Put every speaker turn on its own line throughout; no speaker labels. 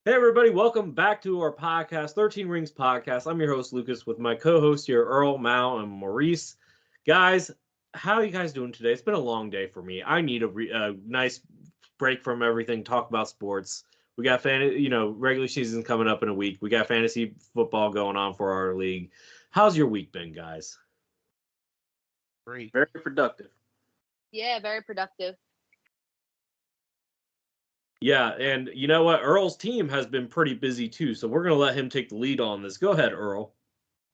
Hey, everybody, welcome back to our podcast, 13 Rings Podcast. I'm your host, Lucas, with my co-hosts here, Earl, Mal, and Maurice. Guys, how are you guys doing today? It's been a long day for me. I need a nice break from everything, talk about sports. We got regular season coming up in a week. We got fantasy football going on for our league. How's your week been, guys?
Great.
Very productive.
Yeah, very productive.
Yeah, and you know what? Earl's team has been pretty busy too, so we're going to let him take the lead on this. Go ahead, Earl.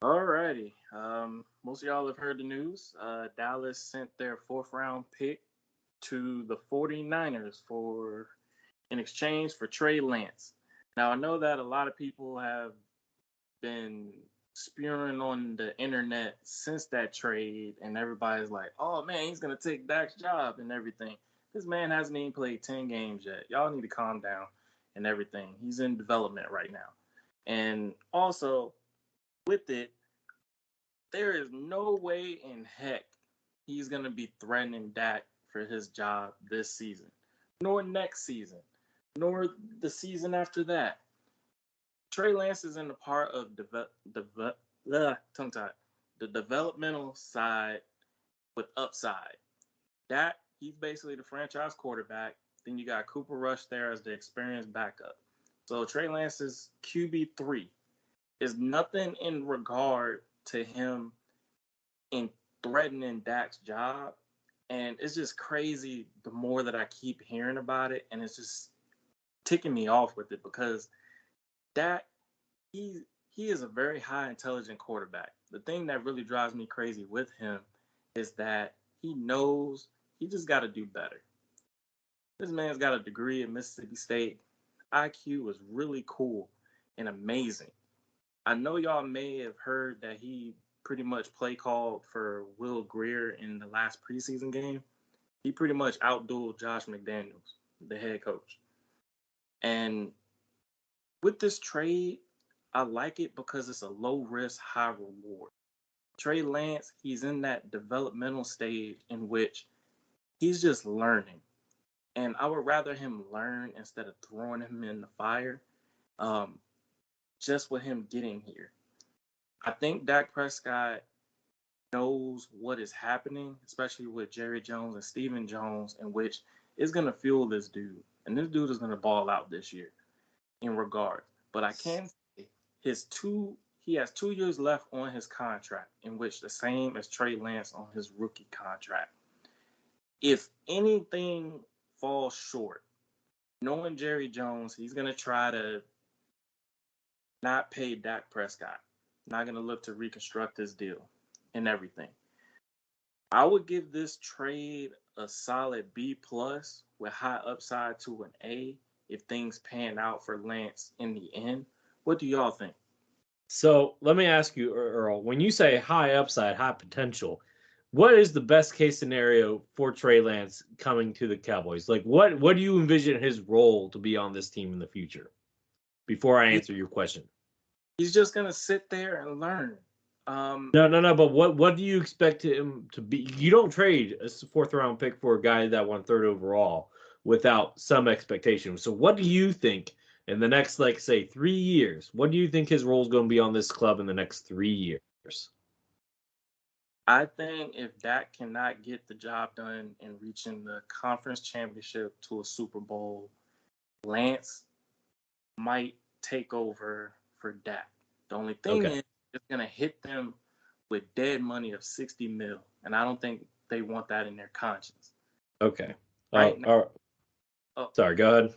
Alrighty. Most of y'all have heard the news. Dallas sent their fourth round pick to the 49ers in exchange for Trey Lance. Now I know that a lot of people have been spewing on the internet since that trade, and everybody's like, "Oh man, he's gonna take Dak's job and everything." This man hasn't even played 10 games yet. Y'all need to calm down and everything. He's in development right now. And also, with it, there is no way in heck he's going to be threatening Dak for his job this season, nor next season, nor the season after that. Trey Lance is in the part of the developmental side with upside. Dak, he's basically the franchise quarterback. Then you got Cooper Rush there as the experienced backup. So Trey Lance's QB3 is nothing in regard to him in threatening Dak's job. And it's just crazy the more that I keep hearing about it. And it's just ticking me off with it because Dak, he is a very high intelligent quarterback. The thing that really drives me crazy with him is that he knows he just got to do better. This man's got a degree in Mississippi State. IQ was really cool and amazing. I know y'all may have heard that he pretty much play called for Will Greer in the last preseason game. He pretty much outdueled Josh McDaniels, the head coach. And with this trade, I like it because it's a low risk, high reward. Trey Lance, he's in that developmental stage in which he's just learning. And I would rather him learn instead of throwing him in the fire, just with him getting here. I think Dak Prescott knows what is happening, especially with Jerry Jones and Stephen Jones, in which is going to fuel this dude. And this dude is going to ball out this year in regard. But I can say he has 2 years left on his contract, in which the same as Trey Lance on his rookie contract. If anything falls short, knowing Jerry Jones, he's going to try to not pay Dak Prescott. Not going to look to reconstruct this deal and everything. I would give this trade a solid B plus with high upside to an A if things pan out for Lance in the end. What do y'all think?
So let me ask you, Earl, when you say high upside, high potential, what is the best case scenario for Trey Lance coming to the Cowboys? Like, what do you envision his role to be on this team in the future? Before I answer your question.
He's just going to sit there and learn.
No. But what do you expect him to be? You don't trade a fourth round pick for a guy that won third overall without some expectation. So what do you think in the next, like, say, 3 years? What do you think his role is going to be on this club in the next 3 years?
I think if Dak cannot get the job done in reaching the conference championship to a Super Bowl, Lance might take over for Dak. The only thing is it's going to hit them with dead money of $60 million, and I don't think they want that in their conscience.
Okay.
Right now,
sorry, go ahead.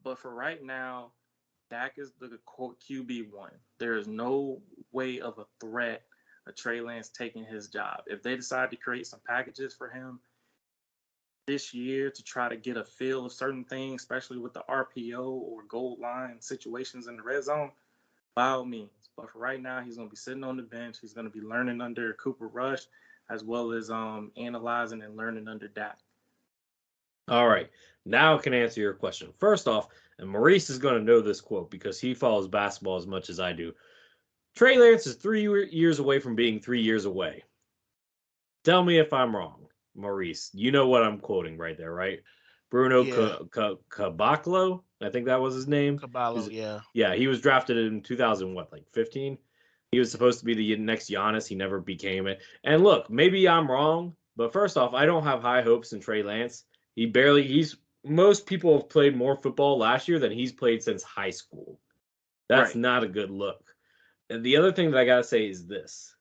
But for right now, Dak is the QB1. There is no way of a threat of Trey Lance taking his job. If they decide to create some packages for him this year to try to get a feel of certain things, especially with the RPO or goal line situations in the red zone, by all means. But for right now, he's going to be sitting on the bench. He's going to be learning under Cooper Rush, as well as analyzing and learning under Dak.
All right. Now I can answer your question. First off, and Maurice is going to know this quote because he follows basketball as much as I do. Trey Lance is 3 years away from being 3 years away. Tell me if I'm wrong, Maurice. You know what I'm quoting right there, right? Bruno Caboclo. I think that was his name.
Caballo, yeah.
Yeah, he was drafted in 2000, what, like 15? He was supposed to be the next Giannis. He never became it. And look, maybe I'm wrong, but first off, I don't have high hopes in Trey Lance. Most people have played more football last year than he's played since high school. That's
Right.
not a good look. And the other thing that I got to say is this.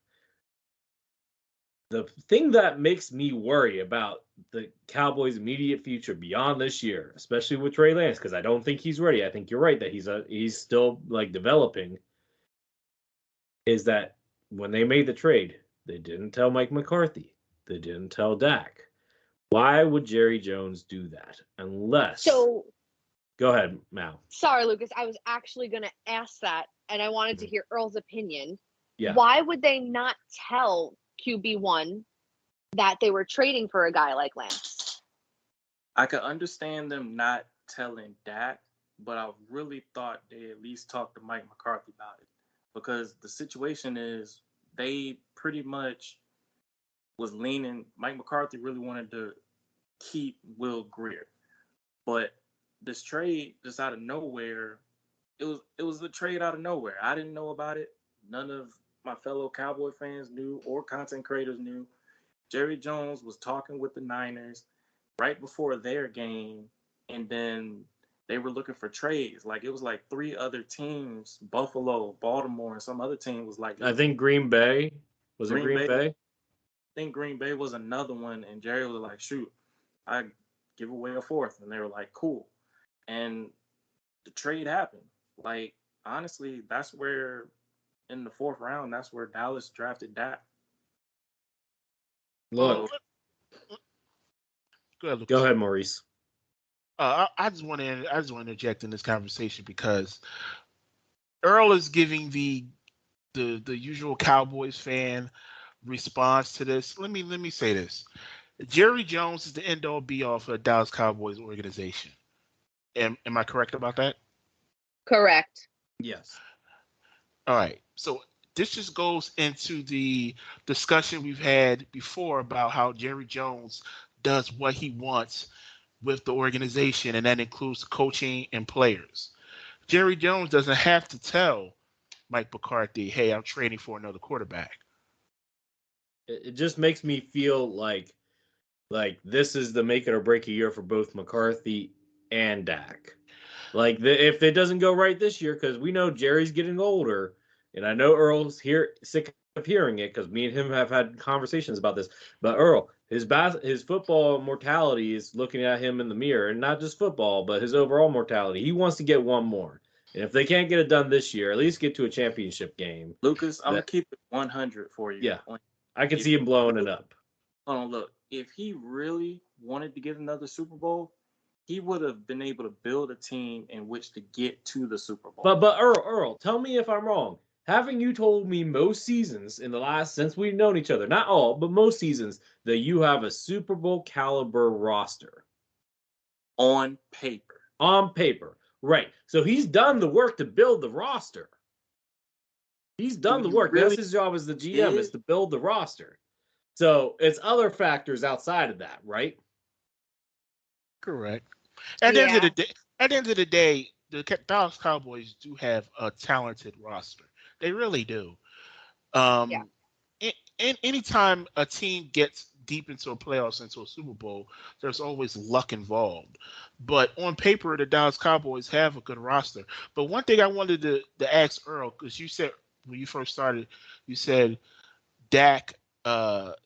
The thing that makes me worry about the Cowboys' immediate future beyond this year, especially with Trey Lance, because I don't think he's ready. I think you're right that he's still like developing. Is that when they made the trade, they didn't tell Mike McCarthy, they didn't tell Dak. Why would Jerry Jones do that? Unless,
So,
go ahead, Mal.
sorry, Lucas. I was actually going to ask that, and I wanted to hear Earl's opinion.
Yeah.
Why would they not tell QB1 that they were trading for a guy like Lance?
I could understand them not telling Dak, but I really thought they at least talked to Mike McCarthy about it, because the situation is they pretty much was leaning. Mike McCarthy really wanted to keep Will Greer, but this trade just out of nowhere, it was a trade out of nowhere. I didn't know about it. None of my fellow Cowboy fans knew or content creators knew. Jerry Jones was talking with the Niners right before their game, and then they were looking for trades. Like, it was like 3 other teams, Buffalo, Baltimore, and some other team was like,
I think Green Bay. Was it Green Bay?
I think Green Bay was another one, and Jerry was like, shoot, I give away a 4th. And they were like, cool. And the trade happened. Like, honestly, that's where, in the 4th round, that's where Dallas drafted Dak.
Look.
Go ahead, Lucas.
Go ahead, Maurice.
I just want to interject in this conversation because Earl is giving the usual Cowboys fan response to this. Let me say this: Jerry Jones is the end all be all for the Dallas Cowboys organization. Am I correct about that?
Correct.
Yes.
All right. So this just goes into the discussion we've had before about how Jerry Jones does what he wants with the organization, and that includes coaching and players. Jerry Jones doesn't have to tell Mike McCarthy, hey, I'm trading for another quarterback.
It just makes me feel like this is the make it or break a year for both McCarthy and Dak. Like, if it doesn't go right this year, because we know Jerry's getting older, and I know Earl's sick of hearing it because me and him have had conversations about this. But Earl, his football mortality is looking at him in the mirror, and not just football, but his overall mortality. He wants to get one more, and if they can't get it done this year, at least get to a championship game.
Lucas, I'm gonna keep it 100 for you.
Yeah, I can see him blowing it up.
Hold on, look. If he really wanted to get another Super Bowl, he would have been able to build a team in which to get to the Super Bowl.
But Earl, tell me if I'm wrong. Having you told me most seasons in the last, since we've known each other, not all, but most seasons, that you have a Super Bowl caliber roster.
On paper.
On paper. Right. So he's done the work to build the roster. He's done the work. That's his job as the GM, is to build the roster. So it's other factors outside of that, right?
Correct. At the end of the day, the Dallas Cowboys do have a talented roster. They really do. Anytime a team gets deep into a playoffs, into a Super Bowl, there's always luck involved. But on paper, the Dallas Cowboys have a good roster. But one thing I wanted to ask Earl, because you said when you first started, you said Dak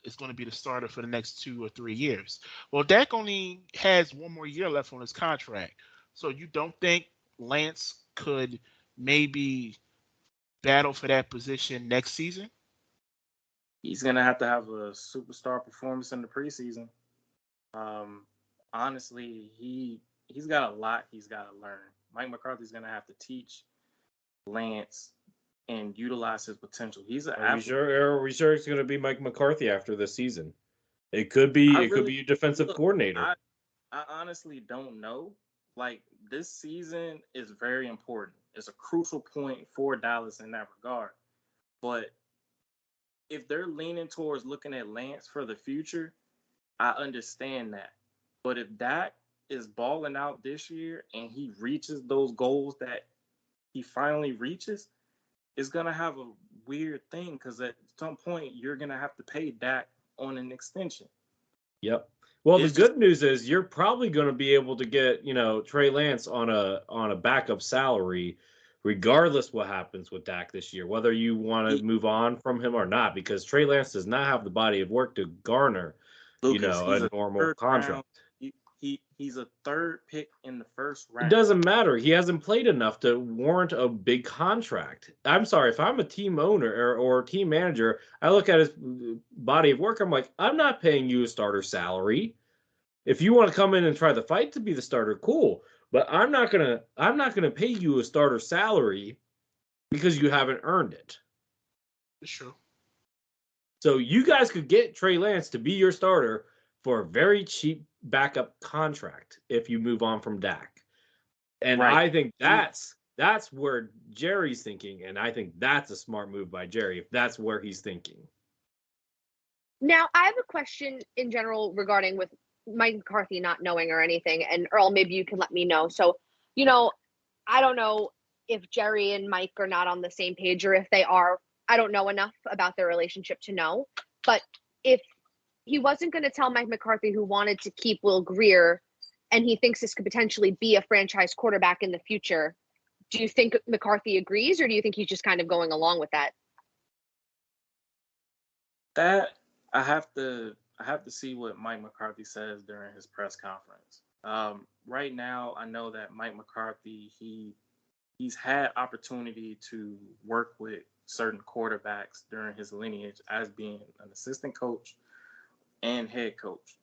is going to be the starter for the next 2 or 3 years. Well, Dak only has 1 more year left on his contract. So you don't think Lance could maybe battle for that position next season?
He's going to have a superstar performance in the preseason. Honestly, he's got a lot he's got to learn. Mike McCarthy's going to have to teach Lance and utilize his potential. He's an
Are we sure it's going to be Mike McCarthy after this season? It could be a defensive coordinator.
I honestly don't know. Like, this season is very important. It's a crucial point for Dallas in that regard. But if they're leaning towards looking at Lance for the future, I understand that. But if Dak is balling out this year and he reaches those goals that he finally reaches, it's gonna have a weird thing because at some point you're gonna have to pay Dak on an extension.
Yep. Well,
It's
the good news is you're probably going to be able to get, Trey Lance on a backup salary, regardless what happens with Dak this year, whether you want to move on from him or not, because Trey Lance does not have the body of work to garner,
Lucas, he's
a
a
normal
third
contract.
round. He's a third pick in the first
It
round.
doesn't matter. He hasn't played enough to warrant a big contract. I'm sorry, if I'm a team owner or team manager, I look at his body of work. I'm like, I'm not paying you a starter salary. If you want to come in and try the fight to be the starter, cool. But I'm not gonna pay you a starter salary because you haven't earned it.
It's true.
So you guys could get Trey Lance to be your starter for a very cheap backup contract if you move on from Dak. And
Right.
I think that's where Jerry's thinking, and I think that's a smart move by Jerry if that's where he's thinking.
Now, I have a question in general regarding with Mike McCarthy not knowing or anything, and Earl, maybe you can let me know. So, I don't know if Jerry and Mike are not on the same page, or if they are. I don't know enough about their relationship to know. But if he wasn't going to tell Mike McCarthy, who wanted to keep Will Grier, and he thinks this could potentially be a franchise quarterback in the future, do you think McCarthy agrees, or do you think he's just kind of going along with that?
That I have to see what Mike McCarthy says during his press conference. Right now, I know that Mike McCarthy he's had opportunity to work with certain quarterbacks during his lineage as being an assistant coach and head coach,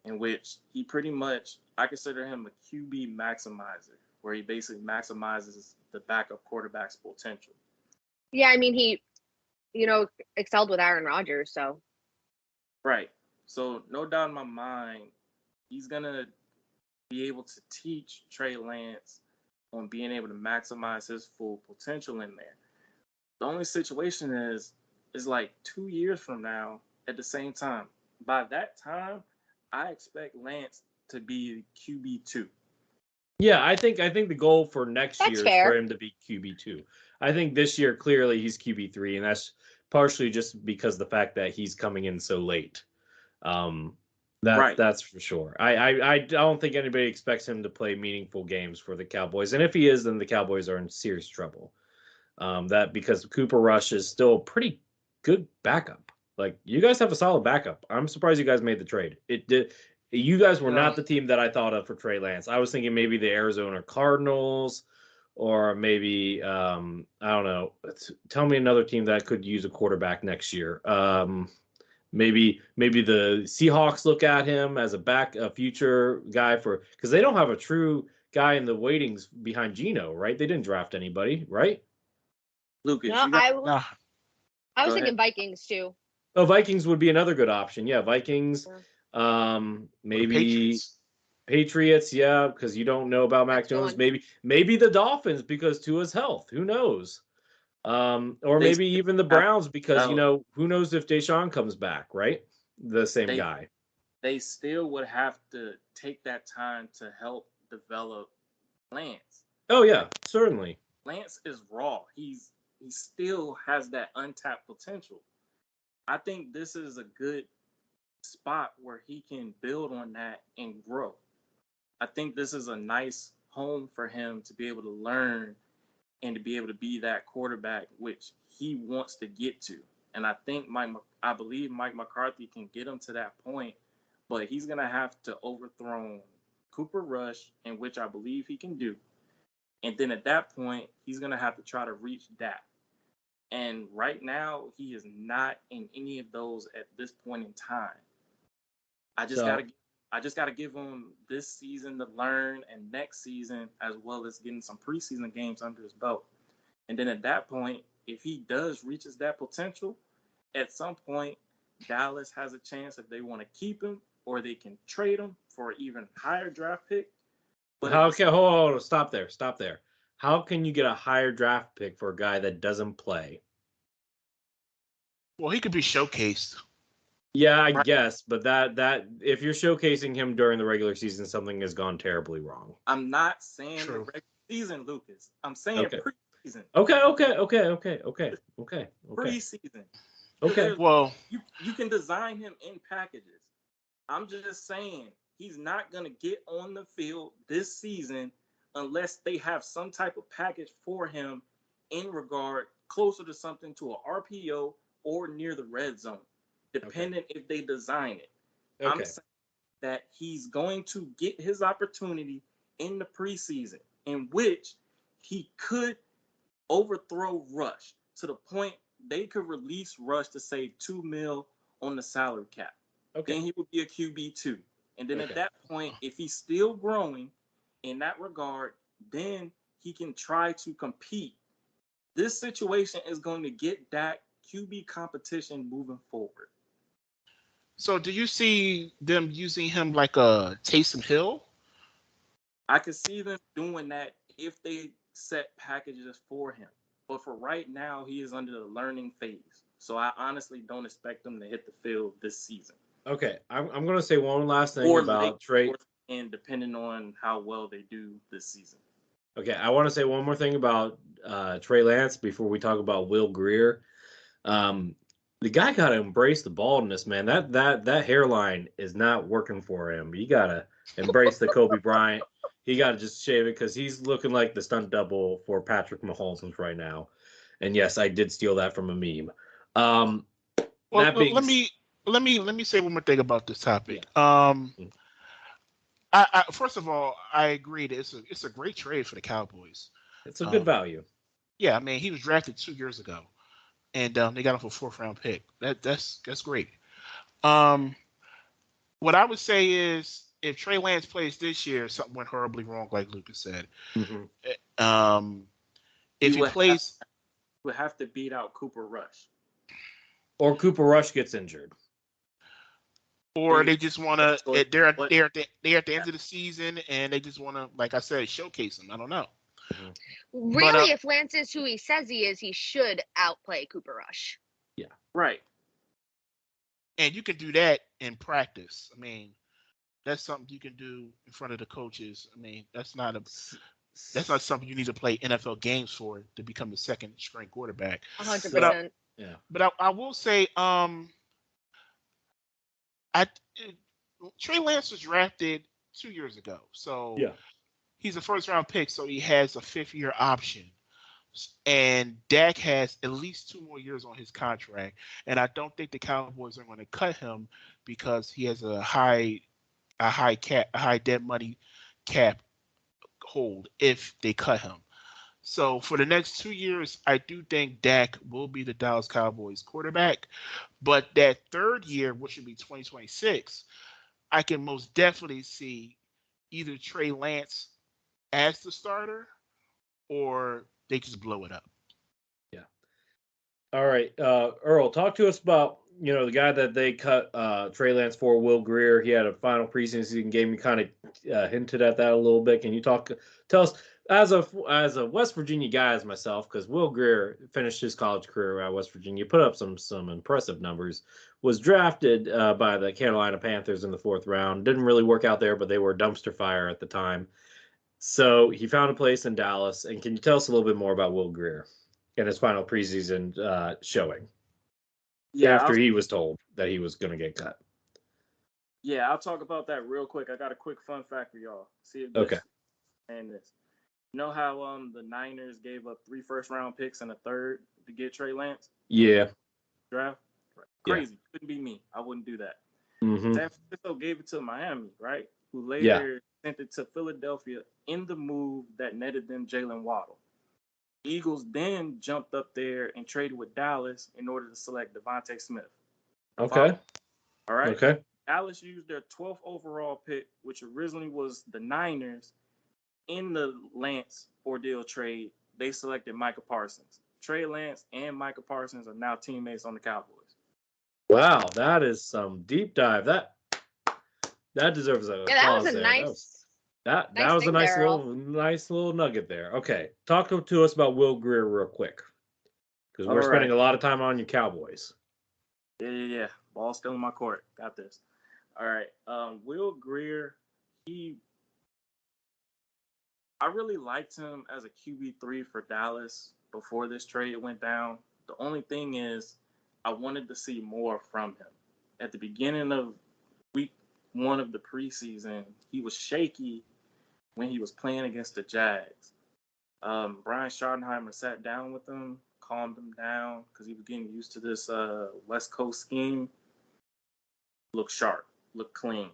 in which he pretty much, I consider him a QB maximizer, where he basically maximizes the backup quarterback's potential.
Yeah, I mean, he, excelled with Aaron Rodgers, so.
Right. So no doubt in my mind, he's going to be able to teach Trey Lance on being able to maximize his full potential in there. The only situation is like 2 years from now at the same time. By that time, I expect Lance to be QB2.
Yeah, I think the goal for next
That's
year is
fair.
for him to be QB2. I think this year clearly he's QB3, and that's partially just because the fact that he's coming in so late.
Right.
That's for sure. I don't think anybody expects him to play meaningful games for the Cowboys, and if he is, then the Cowboys are in serious trouble. That because Cooper Rush is still a pretty good backup. Like, you guys have a solid backup. I'm surprised you guys made the trade. It did. You guys were not the team that I thought of for Trey Lance. I was thinking maybe the Arizona Cardinals, or maybe I don't know. Tell me another team that could use a quarterback next year. Maybe the Seahawks look at him as a future guy because they don't have a true guy in the waitings behind Geno, right? They didn't draft anybody, right?
Lucas,
No, I was thinking Vikings too.
Oh, Vikings would be another good option. Yeah, Vikings. Maybe Patriots. Yeah, because you don't know about Mac Jones. Maybe the Dolphins because Tua's health. Who knows? Or maybe even the Browns because who knows if Deshaun comes back, right? The same guy.
They still would have to take that time to help develop Lance.
Oh yeah, certainly.
Lance is raw. He still has that untapped potential. I think this is a good spot where he can build on that and grow. I think this is a nice home for him to be able to learn and to be able to be that quarterback which he wants to get to. And I believe Mike McCarthy can get him to that point, but he's going to have to overthrow Cooper Rush, in which I believe he can do. And then at that point, he's going to have to try to reach Dak. And right now, he is not in any of those at this point in time. I just got to give him this season to learn, and next season, as well as getting some preseason games under his belt. And then at that point, if he does reaches that potential, at some point, Dallas has a chance if they want to keep him, or they can trade him for an even higher draft pick.
But hold on, stop there. How can you get a higher draft pick for a guy that doesn't play?
Well, he could be showcased.
Yeah, I guess, but that if you're showcasing him during the regular season, something has gone terribly wrong.
I'm not saying the
True.
regular season, Lucas. I'm saying
Okay.
preseason.
Okay.
Preseason.
Okay.
Well,
You can design him in packages. I'm just saying he's not gonna get on the field this season unless they have some type of package for him in regard closer to something to a RPO or near the red zone, depending if they design it. I'm
Okay.
saying that he's going to get his opportunity in the preseason, in which he could overthrow Rush to the point they could release Rush to save $2 million on the salary cap.
Okay.
Then he would be a QB2. And then
Okay.
at that point, if he's still growing in that regard, then he can try to compete. This situation is going to get Dak QB competition moving forward.
so do you see them using him like a Taysom Hill?
I could see them doing that if they set packages for him. But for right now, he is under the learning phase. So I honestly don't expect him to hit the field this season.
Okay. I'm going to say one last thing
Or
about
late,
Trey.
and depending on how well they do this season.
Okay, I want to say one more thing about Trey Lance before we talk about Will Greer. The guy got to embrace the baldness, man. That hairline is not working for him. You got to embrace the Kobe Bryant. He got to just shave it because he's looking like the stunt double for Patrick Mahomes right now. And yes, I did steal that from a meme.
Well,
That being
let me say one more thing about this topic. First of all, I agree that it's a great trade for the Cowboys.
it's a good value.
Yeah, I mean he was drafted 2 years ago, and they got him for a 4th-round pick. That's great. What I would say is if Trey Lance plays this year, something went horribly wrong, like Lucas said.
Mm-hmm.
If he plays,
would have to beat out Cooper Rush,
or Cooper Rush gets injured.
or they just want to. They're at the end of the season, and they just want to, like I said, showcase him. I don't know.
Really, if Lance is who he says he is, he should outplay Cooper Rush.
Yeah.
Right.
And you can do that in practice. I mean, that's something you can do in front of the coaches. I mean, that's not something you need to play NFL games for to become the second string quarterback.
100%.
Yeah.
But I will say, Trey Lance was drafted 2 years ago, so
Yeah.
he's a 1st-round pick, so he has a 5th-year option. And Dak has at least 2 more years on his contract, and I don't think the Cowboys are going to cut him because he has a high dead money cap hold if they cut him. So for the next 2 years, I do think Dak will be the Dallas Cowboys quarterback. But that 3rd year, which would be 2026, I can most definitely see either Trey Lance as the starter or they just blow it up.
Yeah. All right. Earl, talk to us about, the guy that they cut Trey Lance for, Will Greer. He had a final preseason game. You kind of hinted at that a little bit. Can you tell us, as a West Virginia guy as myself, because Will Greer finished his college career at West Virginia, put up some impressive numbers, was drafted by the Carolina Panthers in the 4th round. Didn't really work out there, but they were dumpster fire at the time. So he found a place in Dallas. And can you tell us a little bit more about Will Greer and his final preseason showing? Yeah, after he was told that he was going to get cut.
Yeah, I'll talk about that real quick. I got a quick fun fact for y'all. See if
okay.
And this. You know how the Niners gave up 3 1st-round picks and a 3rd to get Trey Lance?
Yeah.
Draft? Right. Crazy. Yeah. Couldn't be me. I wouldn't do that.
Mm-hmm.
San Francisco gave it to Miami, right? Who later sent it to Philadelphia in the move that netted them Jalen Waddle. Eagles then jumped up there and traded with Dallas in order to select Devontae Smith.
Okay.
All right.
Okay.
Dallas used their 12th overall pick, which originally was the Niners. In the Lance ordeal trade, they selected Micah Parsons. Trey Lance and Micah Parsons are now teammates on the Cowboys.
Wow, that is some deep dive. That deserves a
that was a
there.
nice.
That was a nice little nugget there. Okay, talk to us about Will Greer real quick, because we're spending a lot of time on your Cowboys.
Yeah. Ball still in my court. Got this. All right. Will Grier, I really liked him as a QB3 for Dallas before this trade went down. The only thing is, I wanted to see more from him. At the beginning of week 1 of the preseason, he was shaky when he was playing against the Jags. Brian Schottenheimer sat down with him, calmed him down because he was getting used to this West Coast scheme. Looked sharp, looked clean.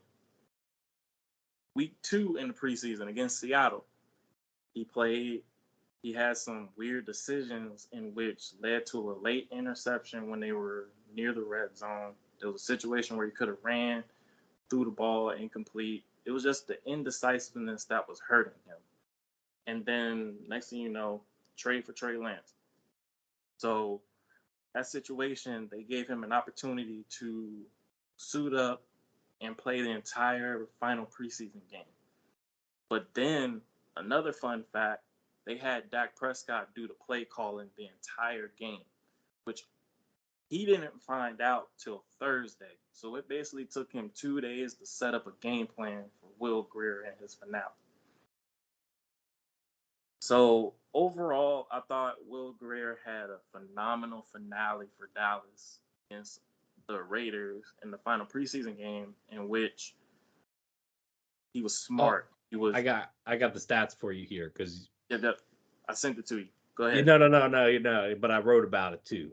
Week 2 in the preseason against Seattle, he had some weird decisions in which led to a late interception when they were near the red zone. There was a situation where he could have ran, threw the ball incomplete. It was just the indecisiveness that was hurting him. And then next thing you know, trade for Trey Lance. So that situation, they gave him an opportunity to suit up and play the entire final preseason game. But then another fun fact, they had Dak Prescott do the play calling the entire game, which he didn't find out till Thursday. So it basically took him 2 days to set up a game plan for Will Grier and his finale. So overall, I thought Will Grier had a phenomenal finale for Dallas against the Raiders in the final preseason game, in which he was smart.
I got the stats for you here because
I sent it to you. Go ahead.
No. But I wrote about it too.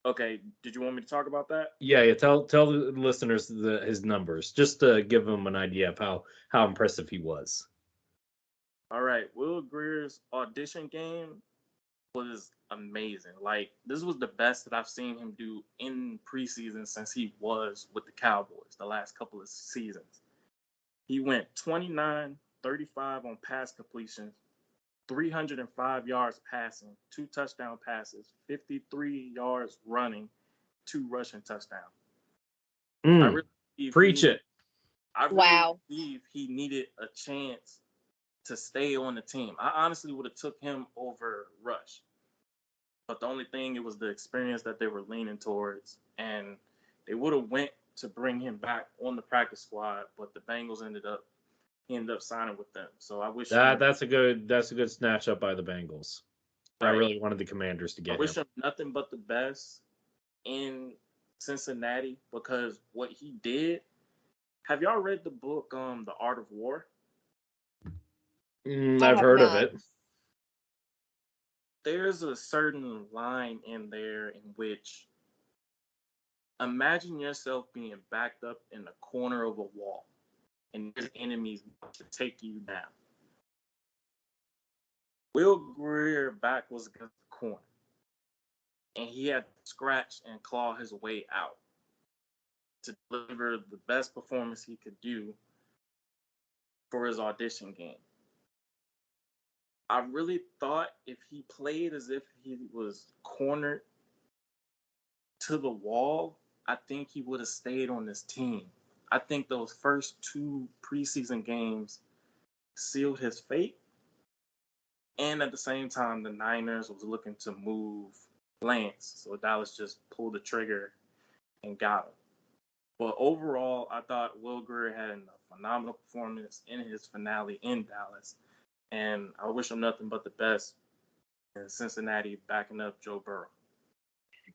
Okay. Did you want me to talk about that?
Yeah. Tell the listeners his numbers just to give them an idea of how impressive he was.
All right. Will Grier's audition game was amazing. Like, this was the best that I've seen him do in preseason since he was with the Cowboys the last couple of seasons. He went 29-35 on pass completions, 305 yards passing, 2 touchdown passes, 53 yards running, 2 rushing touchdowns.
Preach it.
I really believe he needed a chance to stay on the team. I honestly would have took him over Rush. But the only thing, it was the experience that they were leaning towards. And they would have went to bring him back on the practice squad, but the Bengals ended up signing with them. So I wish
that's a good snatch up by the Bengals. Right. I really wanted the Commanders to get him.
I wish him nothing but the best in Cincinnati, because what he did. Have y'all read the book The Art of War?
I've heard of it.
There's a certain line in there in which, imagine yourself being backed up in the corner of a wall and there's enemies to take you down. Will Grier's back was against the corner, and he had to scratch and claw his way out to deliver the best performance he could do for his audition game. I really thought if he played as if he was cornered to the wall, I think he would have stayed on this team. I think those first 2 preseason games sealed his fate. And at the same time, the Niners was looking to move Lance. So Dallas just pulled the trigger and got him. But overall, I thought Will Grier had a phenomenal performance in his finale in Dallas. And I wish him nothing but the best in Cincinnati backing up Joe Burrow.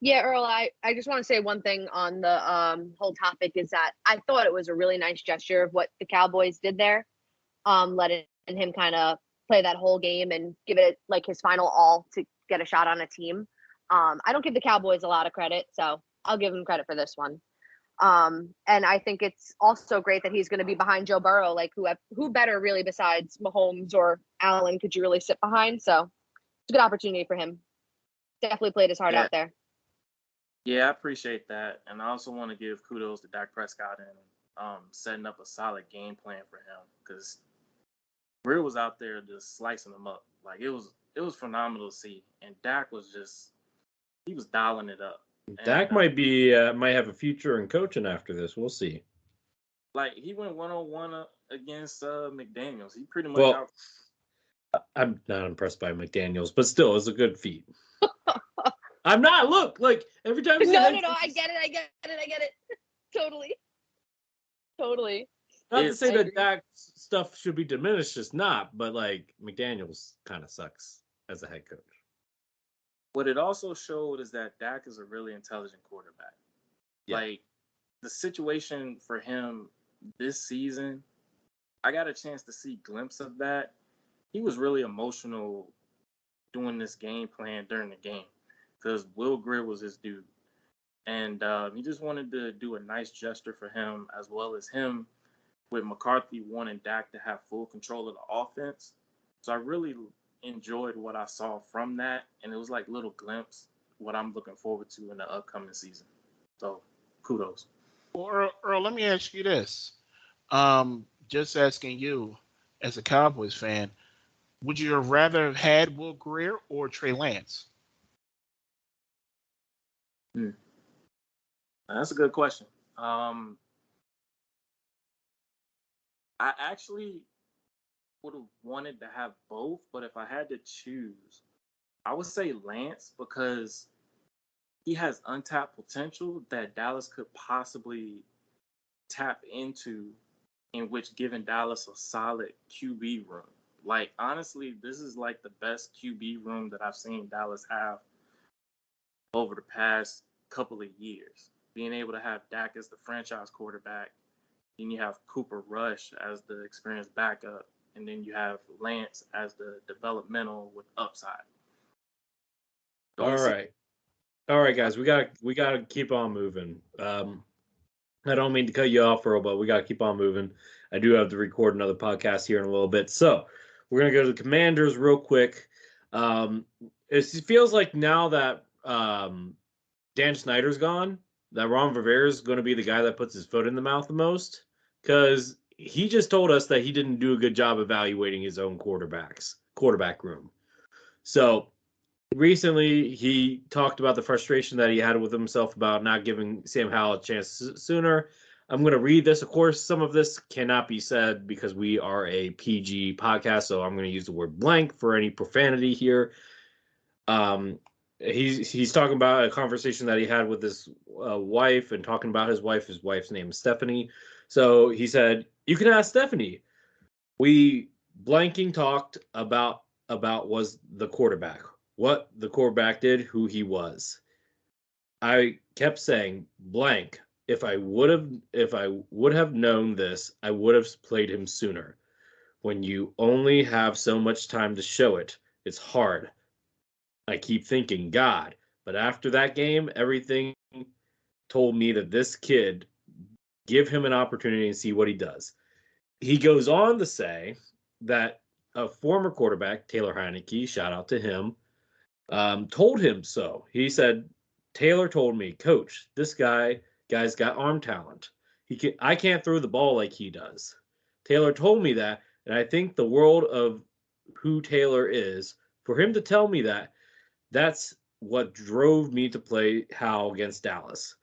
Yeah, Earl, I just want to say one thing on the whole topic is that I thought it was a really nice gesture of what the Cowboys did there, letting him kind of play that whole game and give it like his final all to get a shot on a team. I don't give the Cowboys a lot of credit, so I'll give him credit for this one. And I think it's also great that he's going to be behind Joe Burrow. Like who better really besides Mahomes or Allen could you really sit behind? So it's a good opportunity for him. Definitely played his heart out there.
Yeah, I appreciate that. And I also want to give kudos to Dak Prescott and setting up a solid game plan for him, because Grier was out there just slicing them up. Like it was phenomenal to see. And Dak was he was dialing it up.
Dak might have a future in coaching after this. We'll see.
Like he went 1-on-1 against McDaniels. He pretty much
I'm not impressed by McDaniels, but still, it's a good feat. I'm not. Look, like every time.
No. I get it. Totally.
Not to say
I
that
agree.
Dak stuff should be diminished, it's not. But like McDaniels kind of sucks as a head coach.
What it also showed is that Dak is a really intelligent quarterback.
Yeah.
Like the situation for him this season, I got a chance to see a glimpse of that. He was really emotional doing this game plan during the game because Will Greer was his dude. And he just wanted to do a nice gesture for him, as well as him with McCarthy wanting Dak to have full control of the offense. So I really enjoyed what I saw from that. And it was like little glimpse what I'm looking forward to in the upcoming season. So kudos.
Well, Earl, let me ask you this. Just asking you, as a Cowboys fan, would you have rather have had Will Greer or Trey Lance?
That's a good question. I actually would have wanted to have both, but if I had to choose, I would say Lance because he has untapped potential that Dallas could possibly tap into, in which giving Dallas a solid QB room. Like, honestly, this is like the best QB room that I've seen Dallas have over the past couple of years. Being able to have Dak as the franchise quarterback, then you have Cooper Rush as the experienced backup, and then you have Lance as the developmental with upside.
All right, guys, we gotta keep on moving. I don't mean to cut you off, Earl, but we gotta keep on moving. I do have to record another podcast here in a little bit, so we're gonna go to the Commanders real quick. It feels like now that Dan Snyder's gone, that Ron Rivera is going to be the guy that puts his foot in the mouth the most, because he just told us that he didn't do a good job evaluating his own quarterback room. So recently, he talked about the frustration that he had with himself about not giving Sam Howell a chance sooner. I'm going to read this. Of course, some of this cannot be said because we are a PG podcast, so I'm going to use the word blank for any profanity here. He's talking about a conversation that he had with his wife and talking about his wife. His wife's name is Stephanie. So he said, "You can ask Stephanie. We blanking talked about was the quarterback, what the quarterback did, who he was. I kept saying blank. If I would have known this, I would have played him sooner. When you only have so much time to show it, it's hard. I keep thinking, God, but after that game, everything told me that this kid, give him an opportunity and see what he does." He goes on to say that a former quarterback, Taylor Heineke, shout out to him, told him so. He said, "Taylor told me, Coach, this guy's got arm talent. I can't throw the ball like he does. Taylor told me that, and I think the world of who Taylor is. For him to tell me that, that's what drove me to play Howell against Dallas.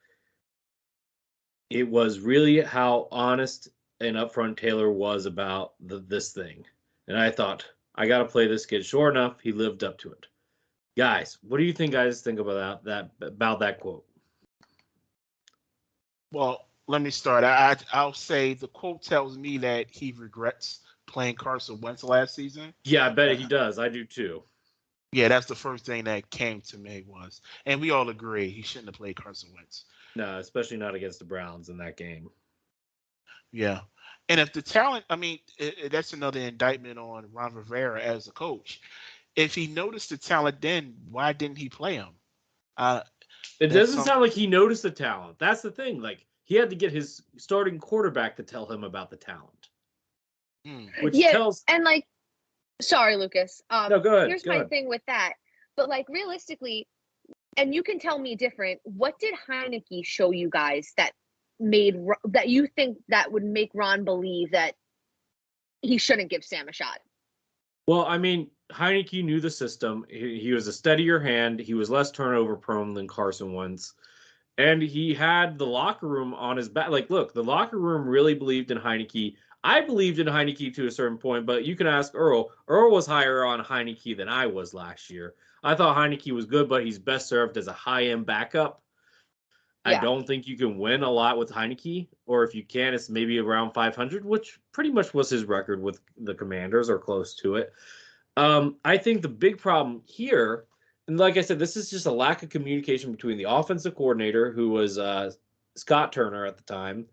It was really how honest and upfront Taylor was about this thing. And I thought, I got to play this kid. Sure enough, he lived up to it." Guys, what do you think about that quote?
Well, let me start. I'll say the quote tells me that he regrets playing Carson Wentz last season.
Yeah, I bet he does. I do too.
Yeah, that's the first thing that came to me was, and we all agree he shouldn't have played Carson Wentz.
No, especially not against the Browns in that game.
Yeah, and if the talent, I mean, that's another indictment on Ron Rivera as a coach. If he noticed the talent then, why didn't he play him?
It doesn't sound like he noticed the talent. That's the thing. Like, he had to get his starting quarterback to tell him about the talent. Which tells...
And like, sorry, Lucas.
No, go ahead.
Here's my thing with that. But like, realistically, and you can tell me different, what did Heineke show you guys that you think that would make Ron believe that he shouldn't give Sam a shot?
Well, I mean, Heineke knew the system. He was a steadier hand. He was less turnover prone than Carson Wentz. And he had the locker room on his back. Like, look, the locker room really believed in Heineke. I believed in Heineke to a certain point, but you can ask Earl. Earl was higher on Heineke than I was last year. I thought Heineke was good, but he's best served as a high-end backup. I
Yeah.
don't think you can win a lot with Heineke, or if you can, it's maybe around 500, which pretty much was his record with the Commanders or close to it. I think the big problem here, and like I said, this is just a lack of communication between the offensive coordinator, who was Scott Turner at the time,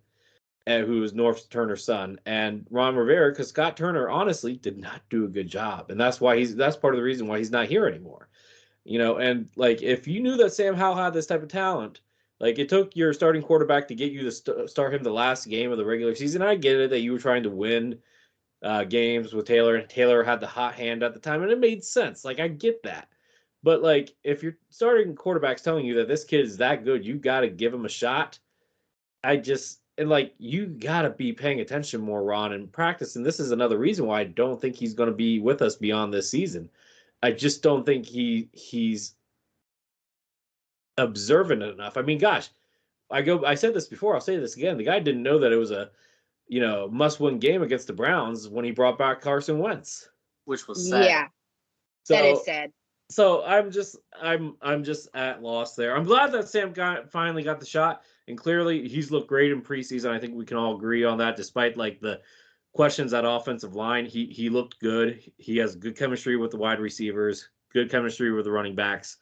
and who was North Turner's son, and Ron Rivera, because Scott Turner honestly did not do a good job, and that's part of the reason why he's not here anymore. And like if you knew that Sam Howell had this type of talent, like it took your starting quarterback to get you to start him the last game of the regular season. I get it that you were trying to win games with Taylor, and Taylor had the hot hand at the time, and it made sense. Like I get that, but like if your starting quarterback's telling you that this kid is that good, you got to give him a shot. You got to be paying attention more, Ron, and practice. And this is another reason why I don't think he's going to be with us beyond this season. I just don't think he's observant enough. I mean, gosh, I said this before, I'll say this again. The guy didn't know that it was a, must-win game against the Browns when he brought back Carson Wentz.
Which was sad.
Yeah, that is sad.
So I'm just at loss there. I'm glad that Sam finally got the shot, and clearly he's looked great in preseason. I think we can all agree on that, despite like the questions at offensive line. He looked good. He has good chemistry with the wide receivers, good chemistry with the running backs.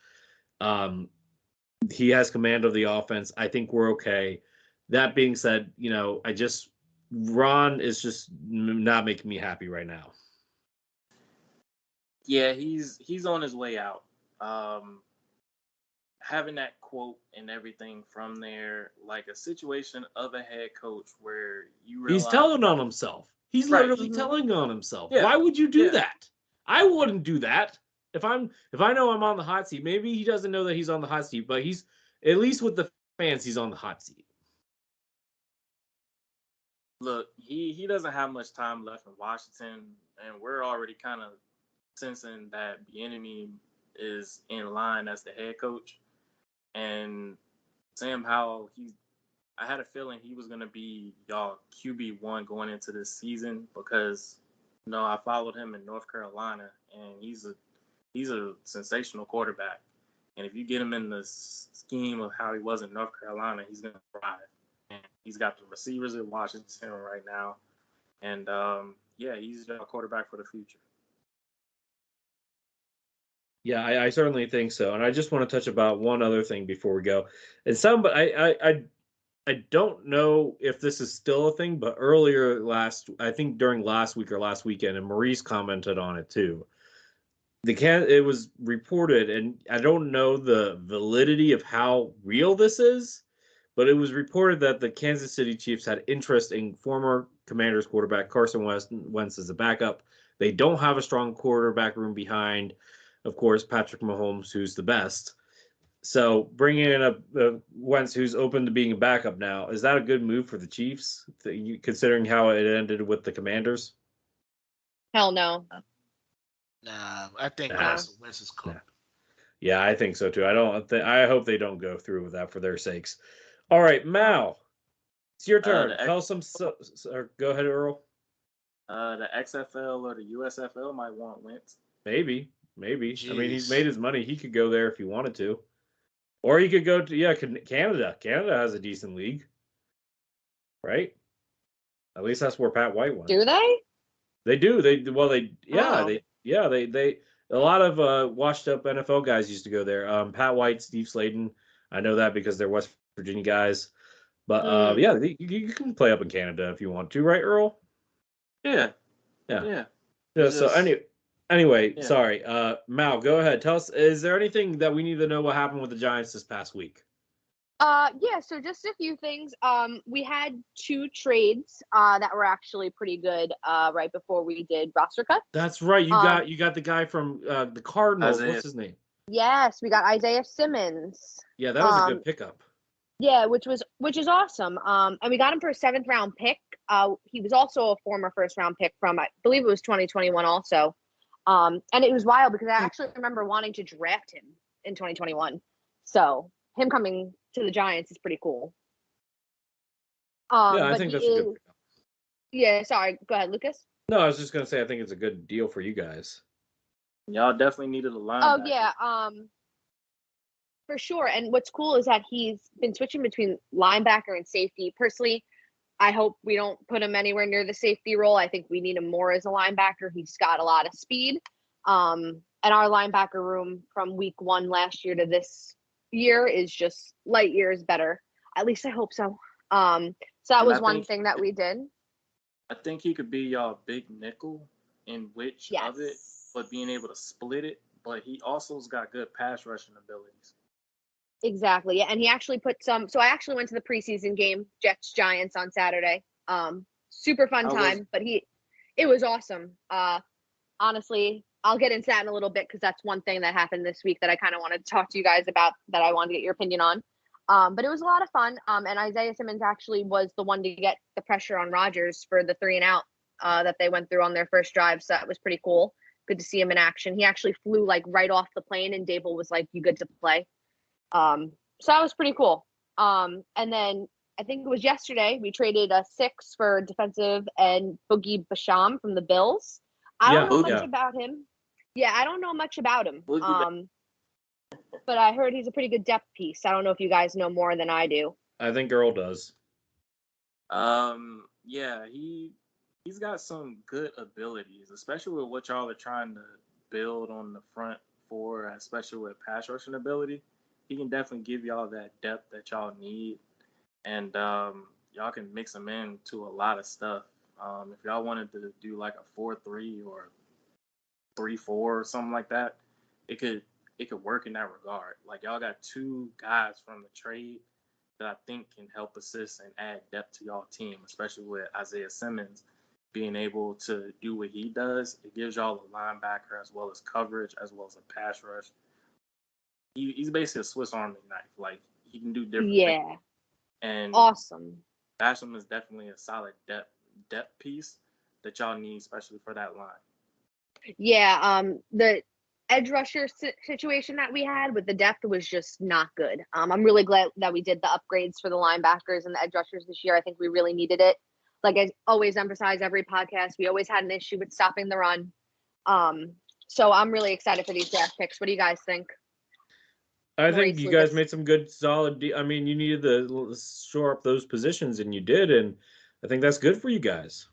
He has command of the offense. I think we're okay. That being said, Ron is just not making me happy right now.
Yeah, he's on his way out. Having that quote and everything from there, like a situation of a head coach where you realize
he's telling on himself. He's
Right.
literally telling on himself.
Yeah.
Why would you do
Yeah.
that? I wouldn't do that. If I know I'm on the hot seat, maybe he doesn't know that he's on the hot seat, but he's at least with the fans, he's on the hot seat.
Look, he doesn't have much time left in Washington, and we're already kind of sensing that the enemy is in line as the head coach. And Sam Howell, I had a feeling he was going to be y'all QB1 going into this season because, I followed him in North Carolina, and he's a sensational quarterback. And if you get him in the scheme of how he was in North Carolina, he's going to thrive. And he's got the receivers in Washington right now. And, he's a quarterback for the future.
Yeah, I certainly think so. And I just want to touch about one other thing before we go. And I don't know if this is still a thing, but I think during last week or last weekend, and Maurice commented on it too. It was reported, and I don't know the validity of how real this is, but it was reported that the Kansas City Chiefs had interest in former Commanders quarterback Carson Wentz as a backup. They don't have a strong quarterback room behind, of course, Patrick Mahomes, who's the best. So bringing in a Wentz who's open to being a backup now, is that a good move for the Chiefs, considering how it ended with the Commanders?
Hell no.
Nah, I think Carson Wentz is cooked.
Yeah, I think so too. I hope they don't go through with that for their sakes. All right, Mal, it's your turn. Tell some. Go ahead, Earl.
The XFL or the USFL might want Wentz.
Maybe.
Jeez.
I mean, he's made his money. He could go there if he wanted to, or he could go to Canada. Canada has a decent league, right? At least that's where Pat White went.
Do they?
They do. They a lot of washed up NFL guys used to go there. Pat White, Steve Sladen. I know that because they're West Virginia guys. But you can play up in Canada if you want to, right, Earl?
Yeah.
So anyway,
Yeah.
sorry. Mal, go ahead. Tell us, is there anything that we need to know what happened with the Giants this past week?
So just a few things. We had 2 trades that were actually pretty good right before we did roster cuts.
That's right. You got the guy from the Cardinals. What's his name?
Yes, we got Isaiah Simmons.
Yeah, that was a good pickup.
Yeah, which is awesome. And we got him for a 7th round pick. He was also a former 1st round pick from, I believe it was 2021 also. And it was wild because I actually remember wanting to draft him in 2021. So him coming to the Giants is pretty cool.
I think that's a good pickup.
Yeah, sorry. Go ahead, Lucas.
No, I was just going to say I think it's a good deal for you guys.
Y'all definitely needed a linebacker.
Oh yeah, for sure. And what's cool is that he's been switching between linebacker and safety. Personally, I hope we don't put him anywhere near the safety role. I think we need him more as a linebacker. He's got a lot of speed. And our linebacker room from week 1 last year to this year is just light years better. At least I hope so. So that was one thing that we did.
I think he could be y'all big nickel in which of it, but being able to split it. But he also's got good pass rushing abilities.
Exactly. And he actually put some. So I actually went to the preseason game, Jets Giants, on Saturday. Super fun time, but it was awesome. Honestly, I'll get into that in a little bit because that's one thing that happened this week that I kind of wanted to talk to you guys about that I wanted to get your opinion on. But it was a lot of fun. And Isaiah Simmons actually was the one to get the pressure on Rodgers for the 3-and-out that they went through on their first drive. So that was pretty cool. Good to see him in action. He actually flew like right off the plane, and Dable was like, "You good to play?" So that was pretty cool. And then I think it was yesterday we traded a 6 for defensive and Boogie Basham from the Bills. I don't know much about him. Yeah, I don't know much about him. But I heard he's a pretty good depth piece. I don't know if you guys know more than I do.
I think Earl does.
Yeah, he's got some good abilities, especially with what y'all are trying to build on the front four, especially with pass rushing ability. He can definitely give y'all that depth that y'all need, and y'all can mix him into a lot of stuff. If y'all wanted to do like a 4-3 or 3-4 or something like that, it could work in that regard. Like, y'all got 2 guys from the trade that I think can help assist and add depth to y'all team, especially with Isaiah Simmons being able to do what he does. It gives y'all a linebacker as well as coverage as well as a pass rush. He's basically a Swiss Army knife. Like, he can do different things. And
awesome.
Basham is definitely a solid depth piece that y'all need, especially for that line.
Yeah, the edge rusher situation that we had with the depth was just not good. I'm really glad that we did the upgrades for the linebackers and the edge rushers this year. I think we really needed it. Like I always emphasize every podcast, we always had an issue with stopping the run. So I'm really excited for these draft picks. What do you guys think?
I think you guys made some good, solid. I mean, you needed to shore up those positions, and you did, and I think that's good for you guys.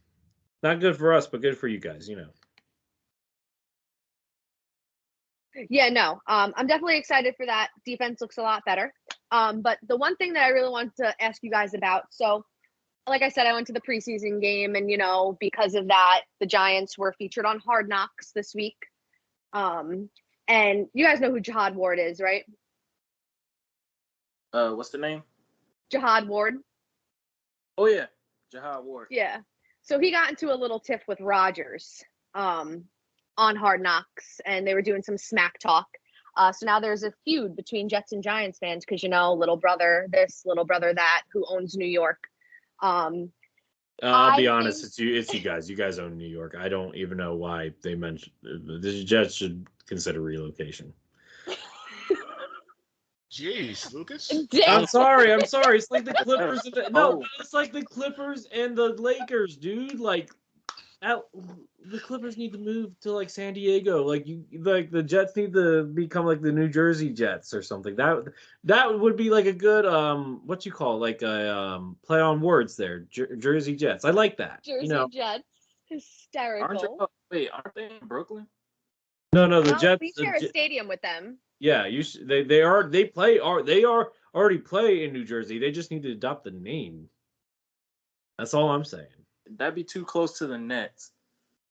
Not good for us, but good for you guys. You know.
Yeah, no. I'm definitely excited for that. Defense looks a lot better. But the one thing that I really wanted to ask you guys about, so like I said, I went to the preseason game, and because of that, the Giants were featured on Hard Knocks this week. And you guys know who Jihad Ward is, right?
What's the name?
Jihad Ward.
Oh yeah, Jihad Ward.
Yeah. So he got into a little tiff with Rodgers on Hard Knocks, and they were doing some smack talk. So now there's a feud between Jets and Giants fans because little brother this, little brother that, who owns New York.
I'll be honest, it's you guys. You guys own New York. I don't even know why they mentioned the Jets should consider relocation.
Jeez, Lucas.
I'm sorry. It's like the Clippers. It's like the Clippers and the Lakers, dude. Like, the Clippers need to move to like San Diego. Like the Jets need to become like the New Jersey Jets or something. That would be like a good what you call like a play on words there. Jersey Jets. I like that.
Jersey Jets, hysterical.
Aren't they in Brooklyn?
No, the Jets.
We share a stadium with them.
Yeah, they already play in New Jersey. They just need to adopt the name. That's all I'm saying.
That'd be too close to the Nets.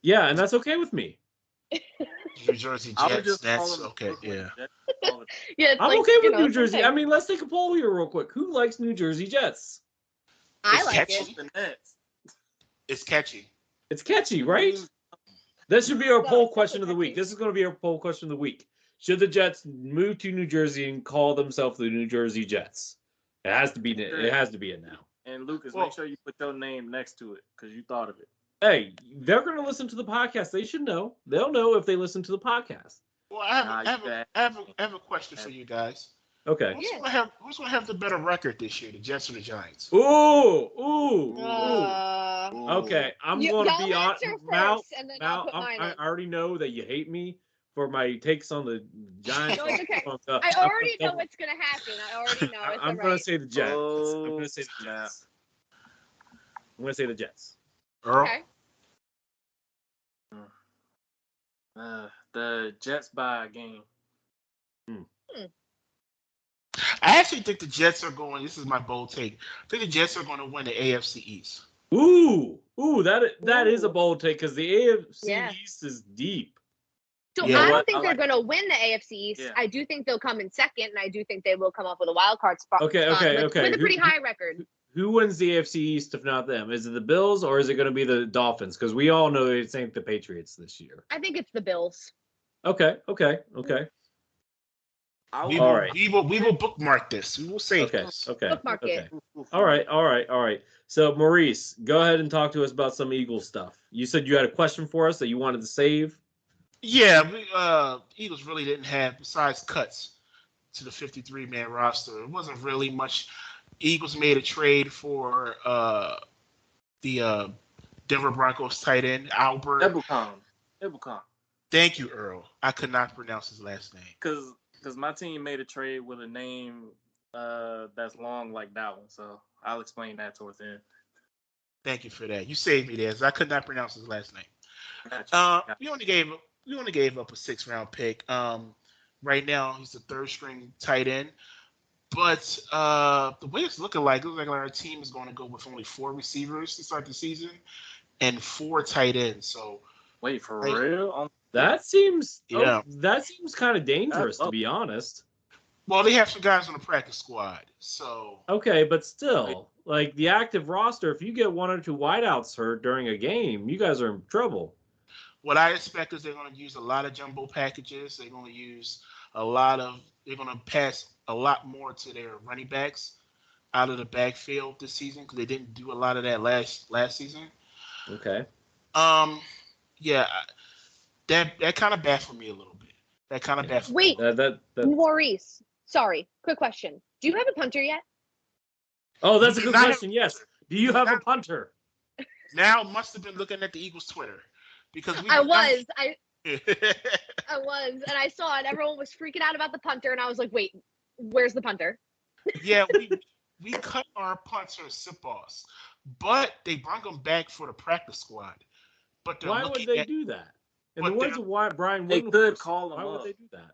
Yeah, and that's okay with me.
New Jersey Jets. That's okay. Yeah.
Yeah.
I'm okay with New Jersey. I mean, let's take a poll here real quick. Who likes New Jersey Jets?
I like
it.
The Nets.
It's catchy.
It's catchy, right? This should be our poll question of the week. This is going to be our poll question of the week. Should the Jets move to New Jersey and call themselves the New Jersey Jets? It has to be. It has to be it now.
And Lucas, make sure you put your name next to it because you thought of it.
Hey, they're going to listen to the podcast. They should know. They'll know if they listen to the podcast.
Well, I have a question for you guys.
Okay.
Who's gonna have the better record this year, the Jets or the Giants?
Ooh. Okay, I'm going to be honest. Mal, I already know that you hate me, for my takes on the Giants.
No, it's okay.
I'm
I already know what's gonna happen. I already know. It's
I'm
all
gonna
right.
say the Jets. I'm
Oh,
gonna say the
snap.
Jets. I'm gonna say the Jets.
Earl?
Okay.
The Jets by a game.
I actually think the Jets are going. This is my bold take. I think the Jets are going to win the AFC East.
Ooh, that is a bold take because the AFC
Yeah.
East is deep.
So
Yeah,
I
what-
don't think
I
they're
like-
going to win the AFC East.
Yeah.
I do think they'll come in second, and I do think they will come up with a wild card spot.
Okay.
With a pretty high record.
Who wins the AFC East if not them? Is it the Bills or is it going to be the Dolphins? Because we all know it ain't the Patriots this year.
I think it's the Bills.
Okay.
We
All
will,
right.
we will bookmark this. We will save this.
Bookmark it.
All right. So Maurice, go ahead and talk to us about some Eagles stuff. You said you had a question for us that you wanted to save.
Yeah, Eagles really didn't have, besides cuts to the 53-man roster, it wasn't really much. Eagles made a trade for the Denver Broncos tight end, Albert.
Ebukam.
Thank you, Earl. I could not pronounce his last name.
Because my team made a trade with a name that's long like that one. So I'll explain that towards the end.
Thank you for that. You saved me there. I could not pronounce his last name.
Gotcha.
We only gave up a 6th-round pick. Right now, he's the 3rd-string tight end. But the way it's looks like our team is going to go with only 4 receivers to start the season and 4 tight ends. So
Wait, for real?
That seems
Yeah.
that seems kind of dangerous to be honest.
Well, they have some guys on the practice squad. So
Okay, but still, like the active roster, if you get 1 or 2 wideouts hurt during a game, you guys are in trouble.
what I expect is they're going to use a lot of jumbo packages. They're going to pass a lot more to their running backs out of the backfield this season because they didn't do a lot of that last season.
Okay.
Yeah, that kind of baffled me a little bit. That kind of baffled me.
Wait,
That
Maurice. Sorry, quick question. Do you have a punter yet?
Oh, that's a
Do
good
not
question. Yes. Do you have a punter?
Now must have been looking at the Eagles Twitter because
I was, and I saw it. Everyone was freaking out about the punter, and I was like, "Wait, where's the punter?"
Yeah, we cut our punter Sipos, but they brought him back for the practice squad. But they're
Why would
looking
they
at,
do that? In
but
the words
they're-
of why Brian
They
Wooden,
could call him
why would
up.
they do that?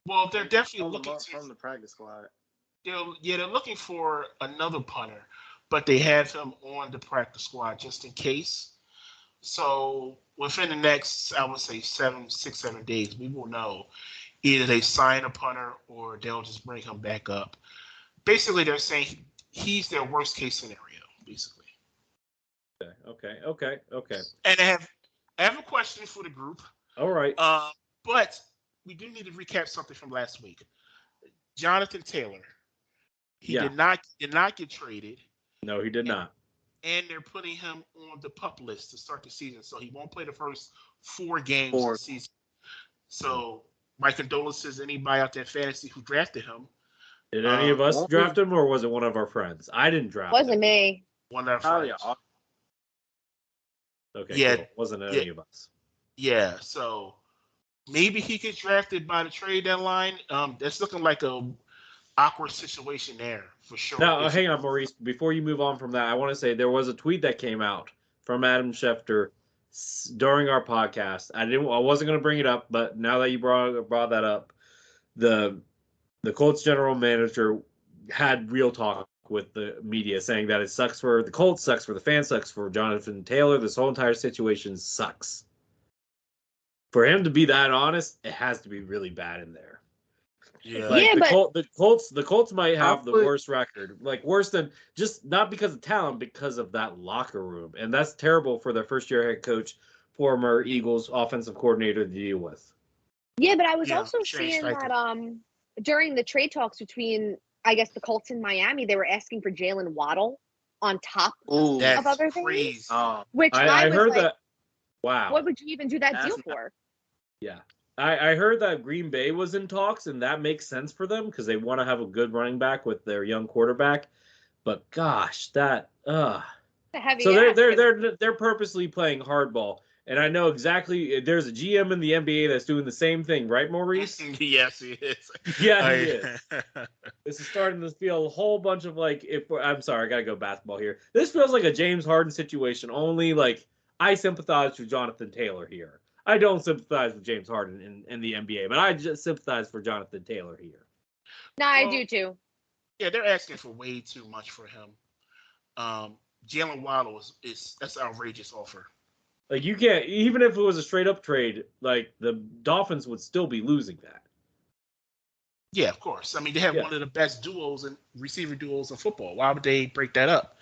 well, they're definitely
Call him
looking
up from the practice squad.
they're looking for another punter, but they have him on the practice squad just in case. So within the next, I would say 7 days, we will know either they sign a punter or they'll just bring him back up. Basically, they're saying he's their worst case scenario, basically.
Okay.
And I have a question for the group.
All right.
But we do need to recap something from last week. Jonathan Taylor, he
Yeah.
did not get traded,
No, he did not.
and they're putting him on the PUP list to start the season, so he won't play the first 4 games of the season. So my condolences to anybody out there in fantasy who drafted him.
Did any of us draft him, or was it one of our friends? I didn't draft him.
Wasn't me.
One of our
Probably
friends.
Okay,
Yeah,
cool. Wasn't any of us.
Yeah, so maybe he gets drafted by the trade deadline. That's looking like a awkward situation there for sure.
Now, hang on, Maurice. Before you move on from that, I want to say there was a tweet that came out from Adam Schefter during our podcast. I wasn't going to bring it up, but now that you brought that up, the Colts general manager had real talk with the media saying that it sucks for the Colts, sucks for the fans, sucks for Jonathan Taylor. This whole entire situation sucks. For him to be that honest, it has to be really bad in there.
Yeah.
Like
Yeah,
the Colts might have the worst record, like worse than just not because of talent, because of that locker room, and that's terrible for their first-year head coach, former Eagles offensive coordinator to deal with.
Yeah, but I was
Yeah,
also
Shane
seeing
Steichen.
that during the trade talks between, I guess, the Colts and Miami, they were asking for Jalen Waddle on top
Ooh,
That's
of other things.
crazy.
Which
I
was
heard
like,
that. Wow.
what would you even do that
That's
deal
not-
for?
Yeah. I heard that Green Bay was in talks, and that makes sense for them because they want to have a good running back with their young quarterback. But gosh, that
The heavy
so
ask.
they're purposely playing hardball. And I know exactly there's a GM in the NBA that's doing the same thing, right, Maurice?
Yes, he is.
Yeah, he is. This is starting to feel a whole bunch of like, I'm sorry, I gotta go basketball here. This feels like a James Harden situation, only like I sympathize with Jonathan Taylor here. I don't sympathize with James Harden in the NBA, but I just sympathize for Jonathan Taylor here.
No, I do too.
Yeah, they're asking for way too much for him. Jalen Waddle that's an outrageous offer.
Like you can't, even if it was a straight up trade, like the Dolphins would still be losing that.
Yeah, of course. I mean, they have one of the best duos and receiver duos in football. Why would they break that up?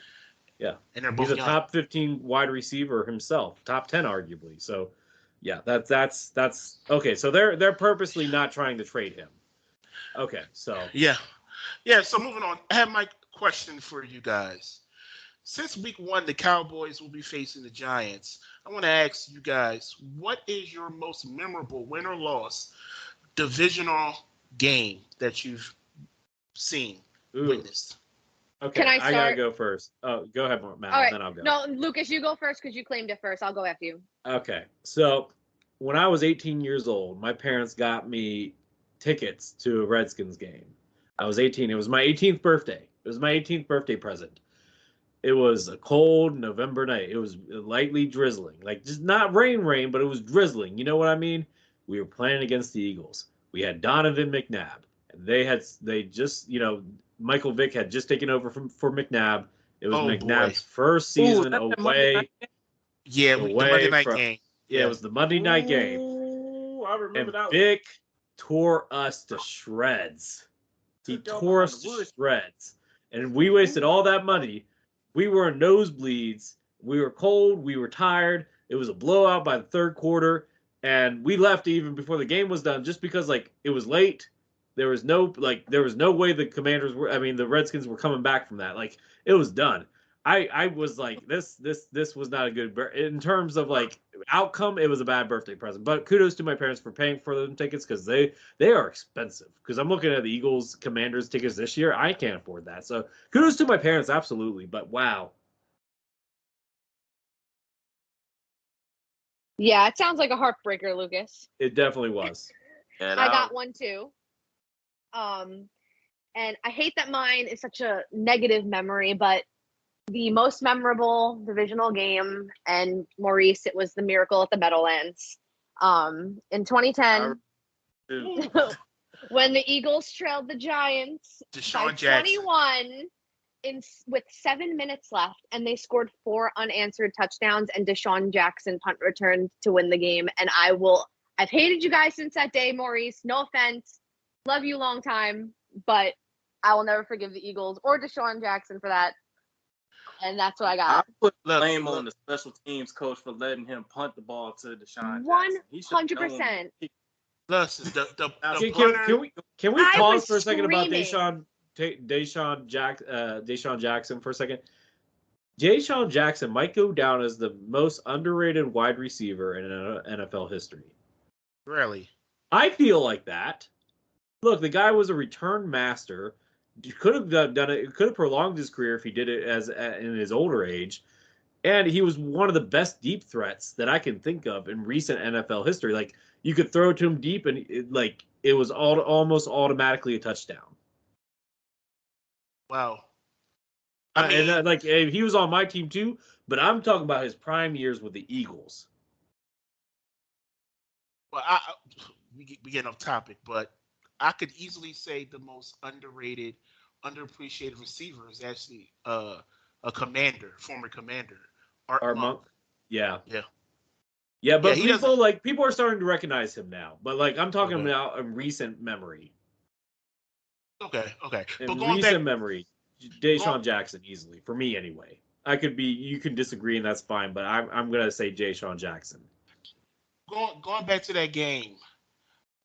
Yeah,
and they're both
he's a top 15 wide receiver himself, top 10 arguably. So, yeah, that's okay. So they're purposely not trying to trade him. Okay, so
yeah. So moving on, I have my question for you guys. Since week 1, the Cowboys will be facing the Giants. I want to ask you guys, what is your most memorable win or loss divisional game that you've seen, witnessed?
Okay,
Can I start?
gotta go first. Oh, go ahead, Matt.
All right.
Then I'll go.
No, Lucas, you go first because you claimed it first. I'll go after you.
Okay, so when I was 18 years old, my parents got me tickets to a Redskins game. I was 18. It was my 18th birthday. It was my 18th birthday present. It was a cold November night. It was lightly drizzling, like just not rain, but it was drizzling. You know what I mean? We were playing against the Eagles. We had Donovan McNabb, and they just, Michael Vick had just taken over for McNabb. It was McNabb's first season away.
Yeah, the Monday night game.
Yeah, it was the Monday night game.
I remember that.
Vick tore us to shreds. He tore us to shreds. And we wasted all that money. We were in nosebleeds. We were cold. We were tired. It was a blowout by the third quarter. And we left even before the game was done just because, it was late. There was no way the Redskins were coming back from that. It was done. I was like, this was not a good, in terms of outcome, it was a bad birthday present. But kudos to my parents for paying for them tickets because they are expensive. Because I'm looking at the Eagles Commanders tickets this year. I can't afford that. So kudos to my parents, absolutely. But wow.
Yeah, it sounds like a heartbreaker, Lucas.
It definitely was.
I got one too. And I hate that mine is such a negative memory, but the most memorable divisional game, and Maurice, it was the Miracle at the Meadowlands. In 2010, when the Eagles trailed the Giants by 21 with 7 minutes left, and they scored 4 unanswered touchdowns, and Deshaun Jackson punt returned to win the game. And I've hated you guys since that day, Maurice. No offense. Love you long time, but I will never forgive the Eagles or Deshaun Jackson for that. And that's what I got.
I put blame on the special teams coach for letting him punt the ball to Deshaun Jackson.
100%.
Listen, the punter.
Can we pause for a second about Deshaun Jackson for a second? Deshaun Jackson might go down as the most underrated wide receiver in NFL history.
Really?
I feel like that. Look, the guy was a return master. Could have done it. Could have prolonged his career if he did it in his older age, and he was one of the best deep threats that I can think of in recent NFL history. You could throw to him deep, and it was almost automatically a touchdown.
Wow.
He was on my team too, but I'm talking about his prime years with the Eagles.
Well, we get off topic, but I could easily say the most underrated, underappreciated receiver is actually a former commander, Art Monk.
Yeah.
Yeah,
but people are starting to recognize him now. But I'm talking about a recent memory.
Okay.
In recent memory, Deshaun Jackson easily for me anyway. You can disagree and that's fine, but I'm gonna say Deshaun Jackson.
Going back to that game,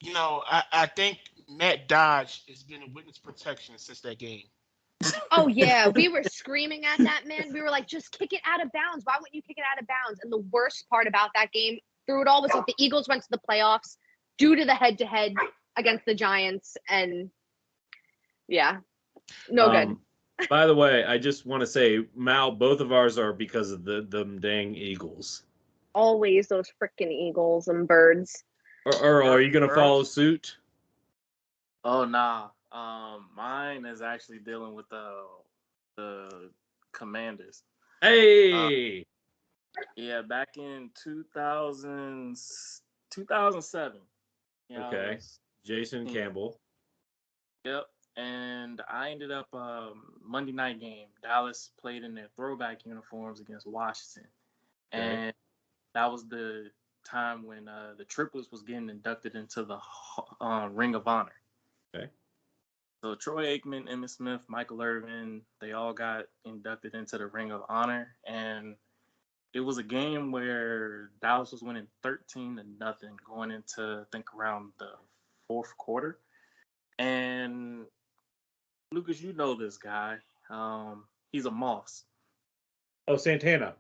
I think Matt Dodge has been a witness protection since that game.
Oh, yeah. We were screaming at that man. We were like, just kick it out of bounds. Why wouldn't you kick it out of bounds? And the worst part about that game through it all was the Eagles went to the playoffs due to the head-to-head against the Giants. And, yeah, no good.
By the way, I just want to say, Mal, both of ours are because of them dang Eagles.
Always those freaking eagles and birds.
Earl, are you gonna follow suit?
Oh nah. Mine is actually dealing with the Commanders.
Hey.
Yeah, back in 2007. Yeah,
Okay. Jason Campbell.
Yep. And I ended up Monday night game. Dallas played in their throwback uniforms against Washington, and that was the time when the triplets was getting inducted into the Ring of Honor.
Okay.
So Troy Aikman, Emmitt Smith, Michael Irvin, they all got inducted into the Ring of Honor, and it was a game where Dallas was winning 13-0 going into, I think, around the fourth quarter. And Lucas, you know this guy. He's a Moss.
Oh, Santana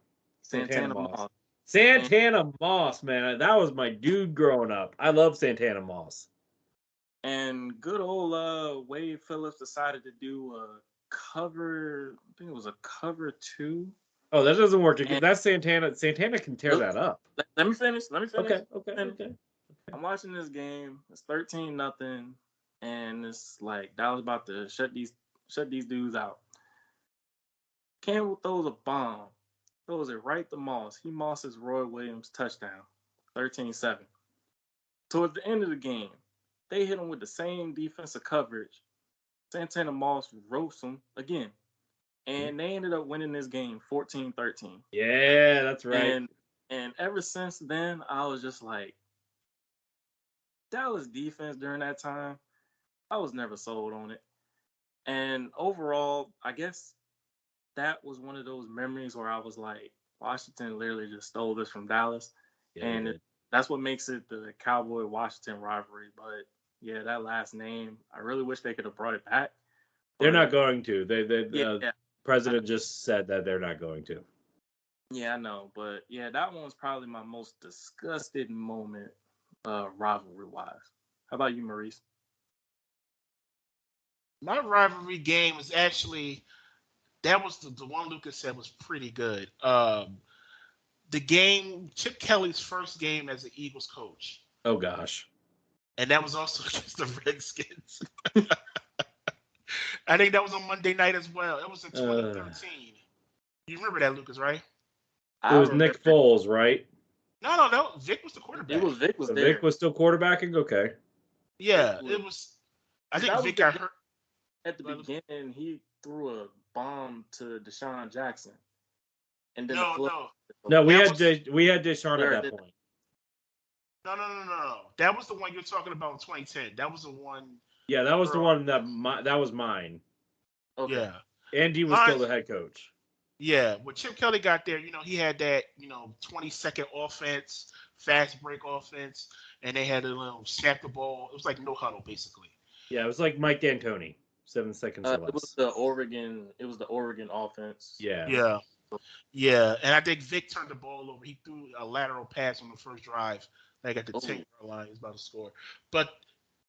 Moss.
Santana Moss, man. That was my dude growing up. I love Santana Moss.
And good old Wade Phillips decided to do a cover. I think it was a cover 2.
Oh, that doesn't work. That's Santana. Santana can tear that up.
Let me finish.
Okay.
I'm watching this game. It's 13-0, and it's like Dallas about to shut these dudes out. Campbell throws a bomb, throws it right to Moss. He Mosses Roy Williams touchdown, 13-7. Towards the end of the game, they hit him with the same defensive coverage. Santana Moss roasts him again. And they ended up winning this game 14-13.
Yeah, that's right.
And ever since then, I was just like, Dallas defense during that time, I was never sold on it. And overall, I guess that was one of those memories where I was like, Washington literally just stole this from Dallas. Yeah, and that's what makes it the Cowboy-Washington rivalry. But yeah, that last name, I really wish they could have brought it back.
They're not going to. The president just said that they're not going to.
Yeah, I know. But yeah, that one was probably my most disgusted moment rivalry-wise. How about you, Maurice?
My rivalry game was actually, that was the one Lucas said was pretty good. The game, Chip Kelly's first game as the Eagles coach.
Oh, gosh.
And that was also against the Redskins. I think that was on Monday night as well. It was in 2013. You remember that, Lucas, right?
It was Nick Foles, right?
No. Vic was the quarterback.
Vic was there.
Vic was still quarterbacking? Okay.
Yeah, it was. I think Vic got hurt.
At the beginning, he threw a bomb to Deshaun Jackson. And then
No, we had Deshaun at that point.
No. That was the one you're talking about in 2010. That was the one.
Yeah, that was the one that was mine.
Okay.
Yeah.
Andy was still the head coach.
Yeah, when Chip Kelly got there, he had that, 20-second offense, fast break offense, and they had a little snap the ball. It was like no huddle, basically.
Yeah, it was like Mike D'Antoni, 7 seconds or less.
It was the Oregon offense.
Yeah.
Yeah, and I think Vic turned the ball over. He threw a lateral pass on the first drive, like at the 10-yard line. He was about to score, but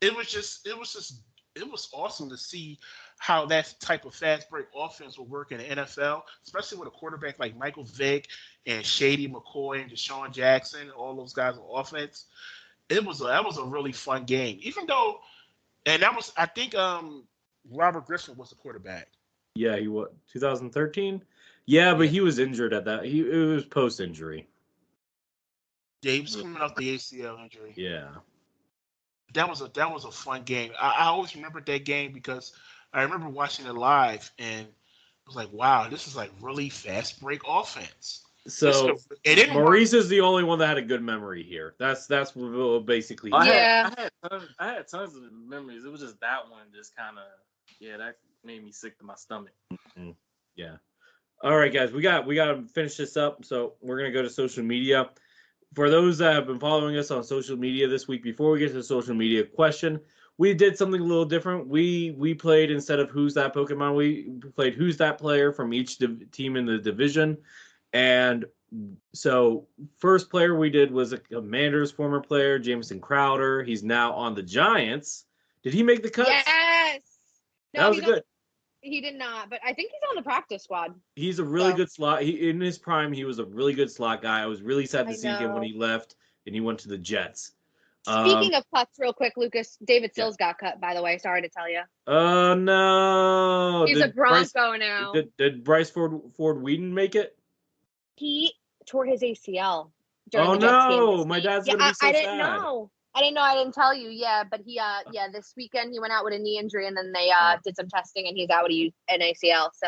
it was awesome to see how that type of fast break offense will work in the NFL, especially with a quarterback like Michael Vick and Shady McCoy and Deshaun Jackson, all those guys on offense. That was a really fun game, even though, and that was, I think, Robert Griffin was the quarterback.
Yeah, he was 2013. Yeah, but he was injured at that. It was post-injury.
Yeah, he was coming off the ACL injury.
Yeah.
That was a fun game. I always remember that game because I remember watching it live and I was like, wow, this is like really fast break offense.
So Maurice is the only one that had a good memory here. That's basically.
I had tons of memories. It was just that one just kind of, that made me sick to my stomach.
Mm-hmm. Yeah. All right, guys, we got to finish this up. So we're gonna go to social media. For those that have been following us on social media this week, before we get to the social media question, we did something a little different. We played, instead of Who's That Pokemon, we played Who's That Player from each team in the division. And so first player we did was a Commanders former player, Jamison Crowder. He's now on the Giants. Did he make the cut?
Yes.
That was good.
He did not, but I think he's on the practice squad.
He's a really
So-
good slot. In his prime, he was a really good slot guy. I was really sad to
I
see him when
know.
he left and he went to the Jets.
Speaking of cuts, real quick, Lucas, David
Yeah.
Sills got cut, by the way. Sorry to tell you.
Oh no!
He's a Bronco now.
Did Bryce Ford Whedon make it?
He tore his ACL during
Oh
the Jets game
no!
this
My
week.
dad's
Yeah,
gonna be so
I
sad.
didn't know. I didn't tell you. Yeah, but he this weekend he went out with a knee injury and then they did some testing and he's out with an ACL. So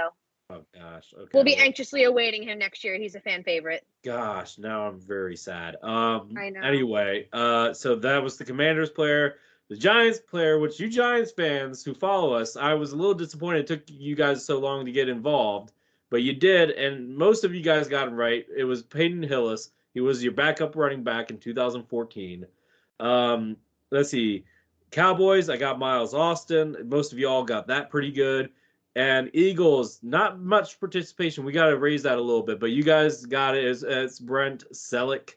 Oh gosh. Okay.
we'll be anxiously awaiting him next year. He's a fan favorite.
Gosh, now I'm very sad.
I know.
Anyway, so that was the Commanders player. The Giants player, which you Giants fans who follow us, I was a little disappointed it took you guys so long to get involved, but you did, and most of you guys got it right. It was Peyton Hillis. He was your backup running back in 2014. Let's see. Cowboys, I got Miles Austin. Most of y'all got that pretty good. And Eagles, not much participation. We got to raise that a little bit, but you guys got it as Brent Selleck.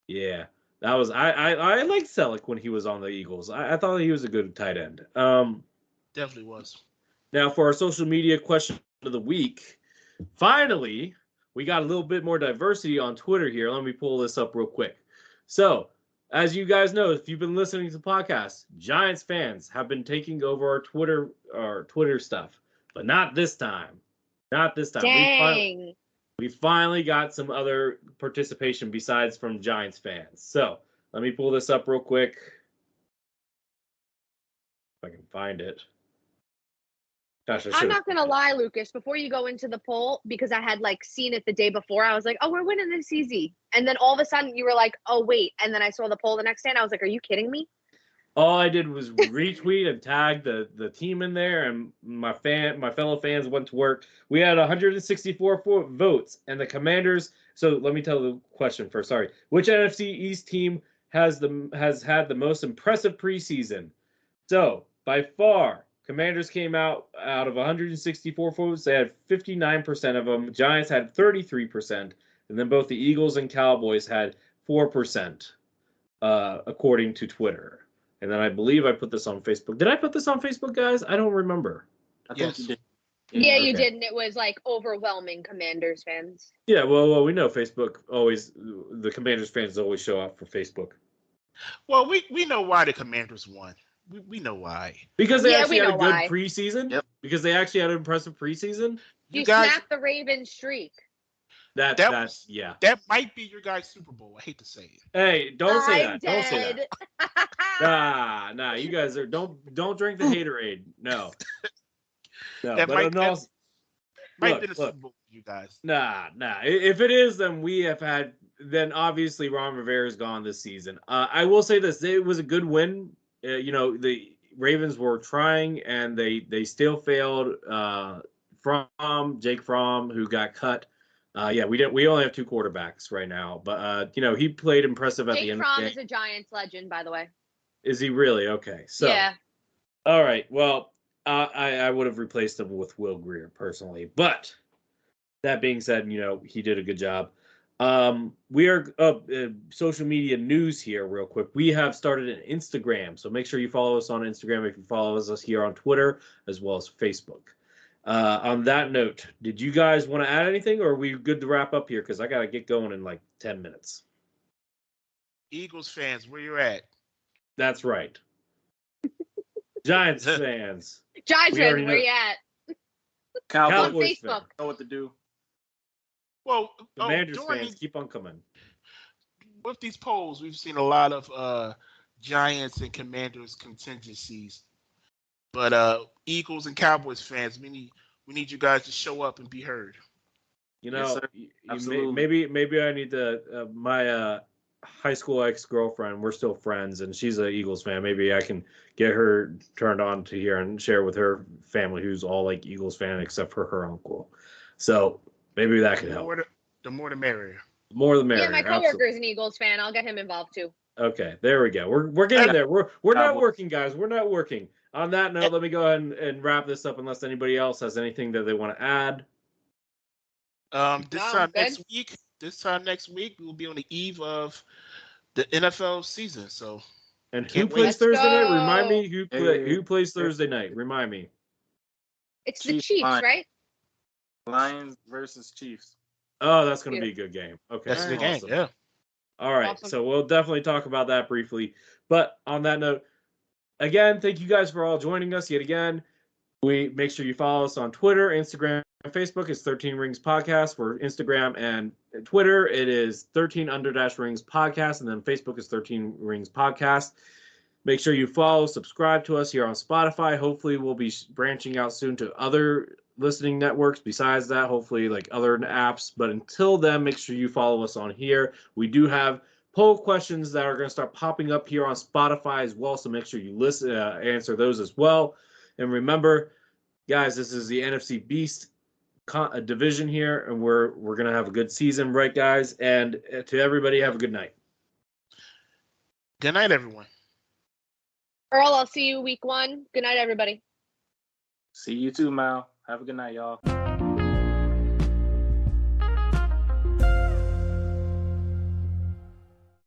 Yeah, that was I liked Selleck when he was on the Eagles. I thought he was a good tight end.
Definitely was.
Now for our social media question of the week, finally we got a little bit more diversity on Twitter here. Let me pull this up real quick. So, as you guys know, if you've been listening to the podcast, Giants fans have been taking over our Twitter stuff, but not this time. Not this time.
Dang.
We finally got some other participation besides from Giants fans. So let me pull this up real quick. If I can find it. Gosh,
I'm not gonna lie, Lucas. Before you go into the poll, because I had seen it the day before, I was like, "Oh, we're winning this easy," and then all of a sudden you were like, "Oh, wait!" And then I saw the poll the next day, and I was like, "Are you kidding me?"
All I did was retweet and tag the team in there, and my fellow fans went to work. We had 164 votes, and the Commanders. So let me tell the question first. Sorry, which NFC East team has had the most impressive preseason? So by far, Commanders came out of 164 votes. They had 59% of them. Giants had 33%, and then both the Eagles and Cowboys had 4%, according to Twitter. And then I believe I put this on Facebook. Did I put this on Facebook, guys? I don't remember.
I think you did.
Yeah, you
Okay.
did, and it was overwhelming Commanders fans.
Yeah, well, we know Facebook always. The Commanders fans always show up for Facebook
Well, we know why the Commanders won. We know why.
because they
Yeah,
actually
we
had a
know
good
why.
preseason.
Yep.
Because they actually had an impressive preseason.
You
guys,
snapped the Ravens streak.
That's yeah.
that might be your guys' Super Bowl. I hate to say it.
Hey, don't say
I'm
that. Don't say that.
dead.
Nah. You guys are don't drink the haterade. No.
That
but
might
no,
have been a
look.
Super Bowl for you guys.
Nah. If it is, then we have had. Then obviously Ron Rivera is gone this season. I will say this: it was a good win. The Ravens were trying, and they still failed. From Jake Fromm, who got cut. We only have two quarterbacks right now, but he played impressive at the
Jake
end.
Fromm
of the
is
game.
a Giants legend, by the way.
Is he really? Okay, so
Yeah.
all right. Well, I would have replaced him with Will Greer personally, but that being said, he did a good job. We are social media news here real quick. We have started an Instagram, so make sure you follow us on Instagram if you follow us here on Twitter as well as Facebook. On that note, did you guys want to add anything, or are we good to wrap up here? Because I got to get going in 10 minutes.
Eagles fans, where you at?
That's right. Giants fans.
Giants
We
fans,
already
where
know.
you at?
Cowboys
On
Cowboys
Facebook.
fans.
know what to do.
Well,
Commanders
during
fans, keep on coming.
with these polls, we've seen a lot of Giants and Commanders contingencies. But Eagles and Cowboys fans, we need you guys to show up and be heard.
Yes, sir.
Maybe
Absolutely.
I need to my high school ex-girlfriend. We're still friends, and she's an Eagles fan. Maybe I can get her turned on to here and share with her family, who's all Eagles fan except for her uncle. So maybe that could help.
The more the merrier.
More the merrier.
Yeah, my coworker's an Eagles fan. I'll get him involved too.
Okay, there we go. We're getting there. We're not
Cowboys.
working, guys. We're not working. On that note, let me go ahead and wrap this up unless anybody else has anything that they want to add.
This
Sounds
time
good.
next week, we will be on the eve of the NFL season. So
And who
Can't wait.
plays
Let's
Thursday night?
go.
Remind me who
Hey.
plays Thursday night. Remind me.
It's the Chiefs,
Lions.
right?
Lions versus Chiefs.
Oh, that's going to be a good game. Okay,
That's a good game.
awesome.
Yeah.
All right,
Awesome.
so we'll definitely talk about that briefly. But on that note, again, thank you guys for all joining us yet again. We make sure you follow us on Twitter, Instagram, and Facebook. It's 13 Rings Podcast. For Instagram and Twitter, it is 13_Rings Podcast, and then Facebook is 13 Rings Podcast. Make sure you follow, subscribe to us here on Spotify. Hopefully, we'll be branching out soon to other listening networks besides that, hopefully like other apps. But until then, make sure you follow us on here. We do have poll questions that are going to start popping up here on Spotify as well, so make sure you listen, answer those as well. And remember, guys, this is the NFC Beast division here, and we're going to have a good season, right, guys? And to everybody, have a good night.
Good night, everyone.
Earl, I'll see you week 1. Good night, everybody.
See you too, Mal. Have a good night, y'all.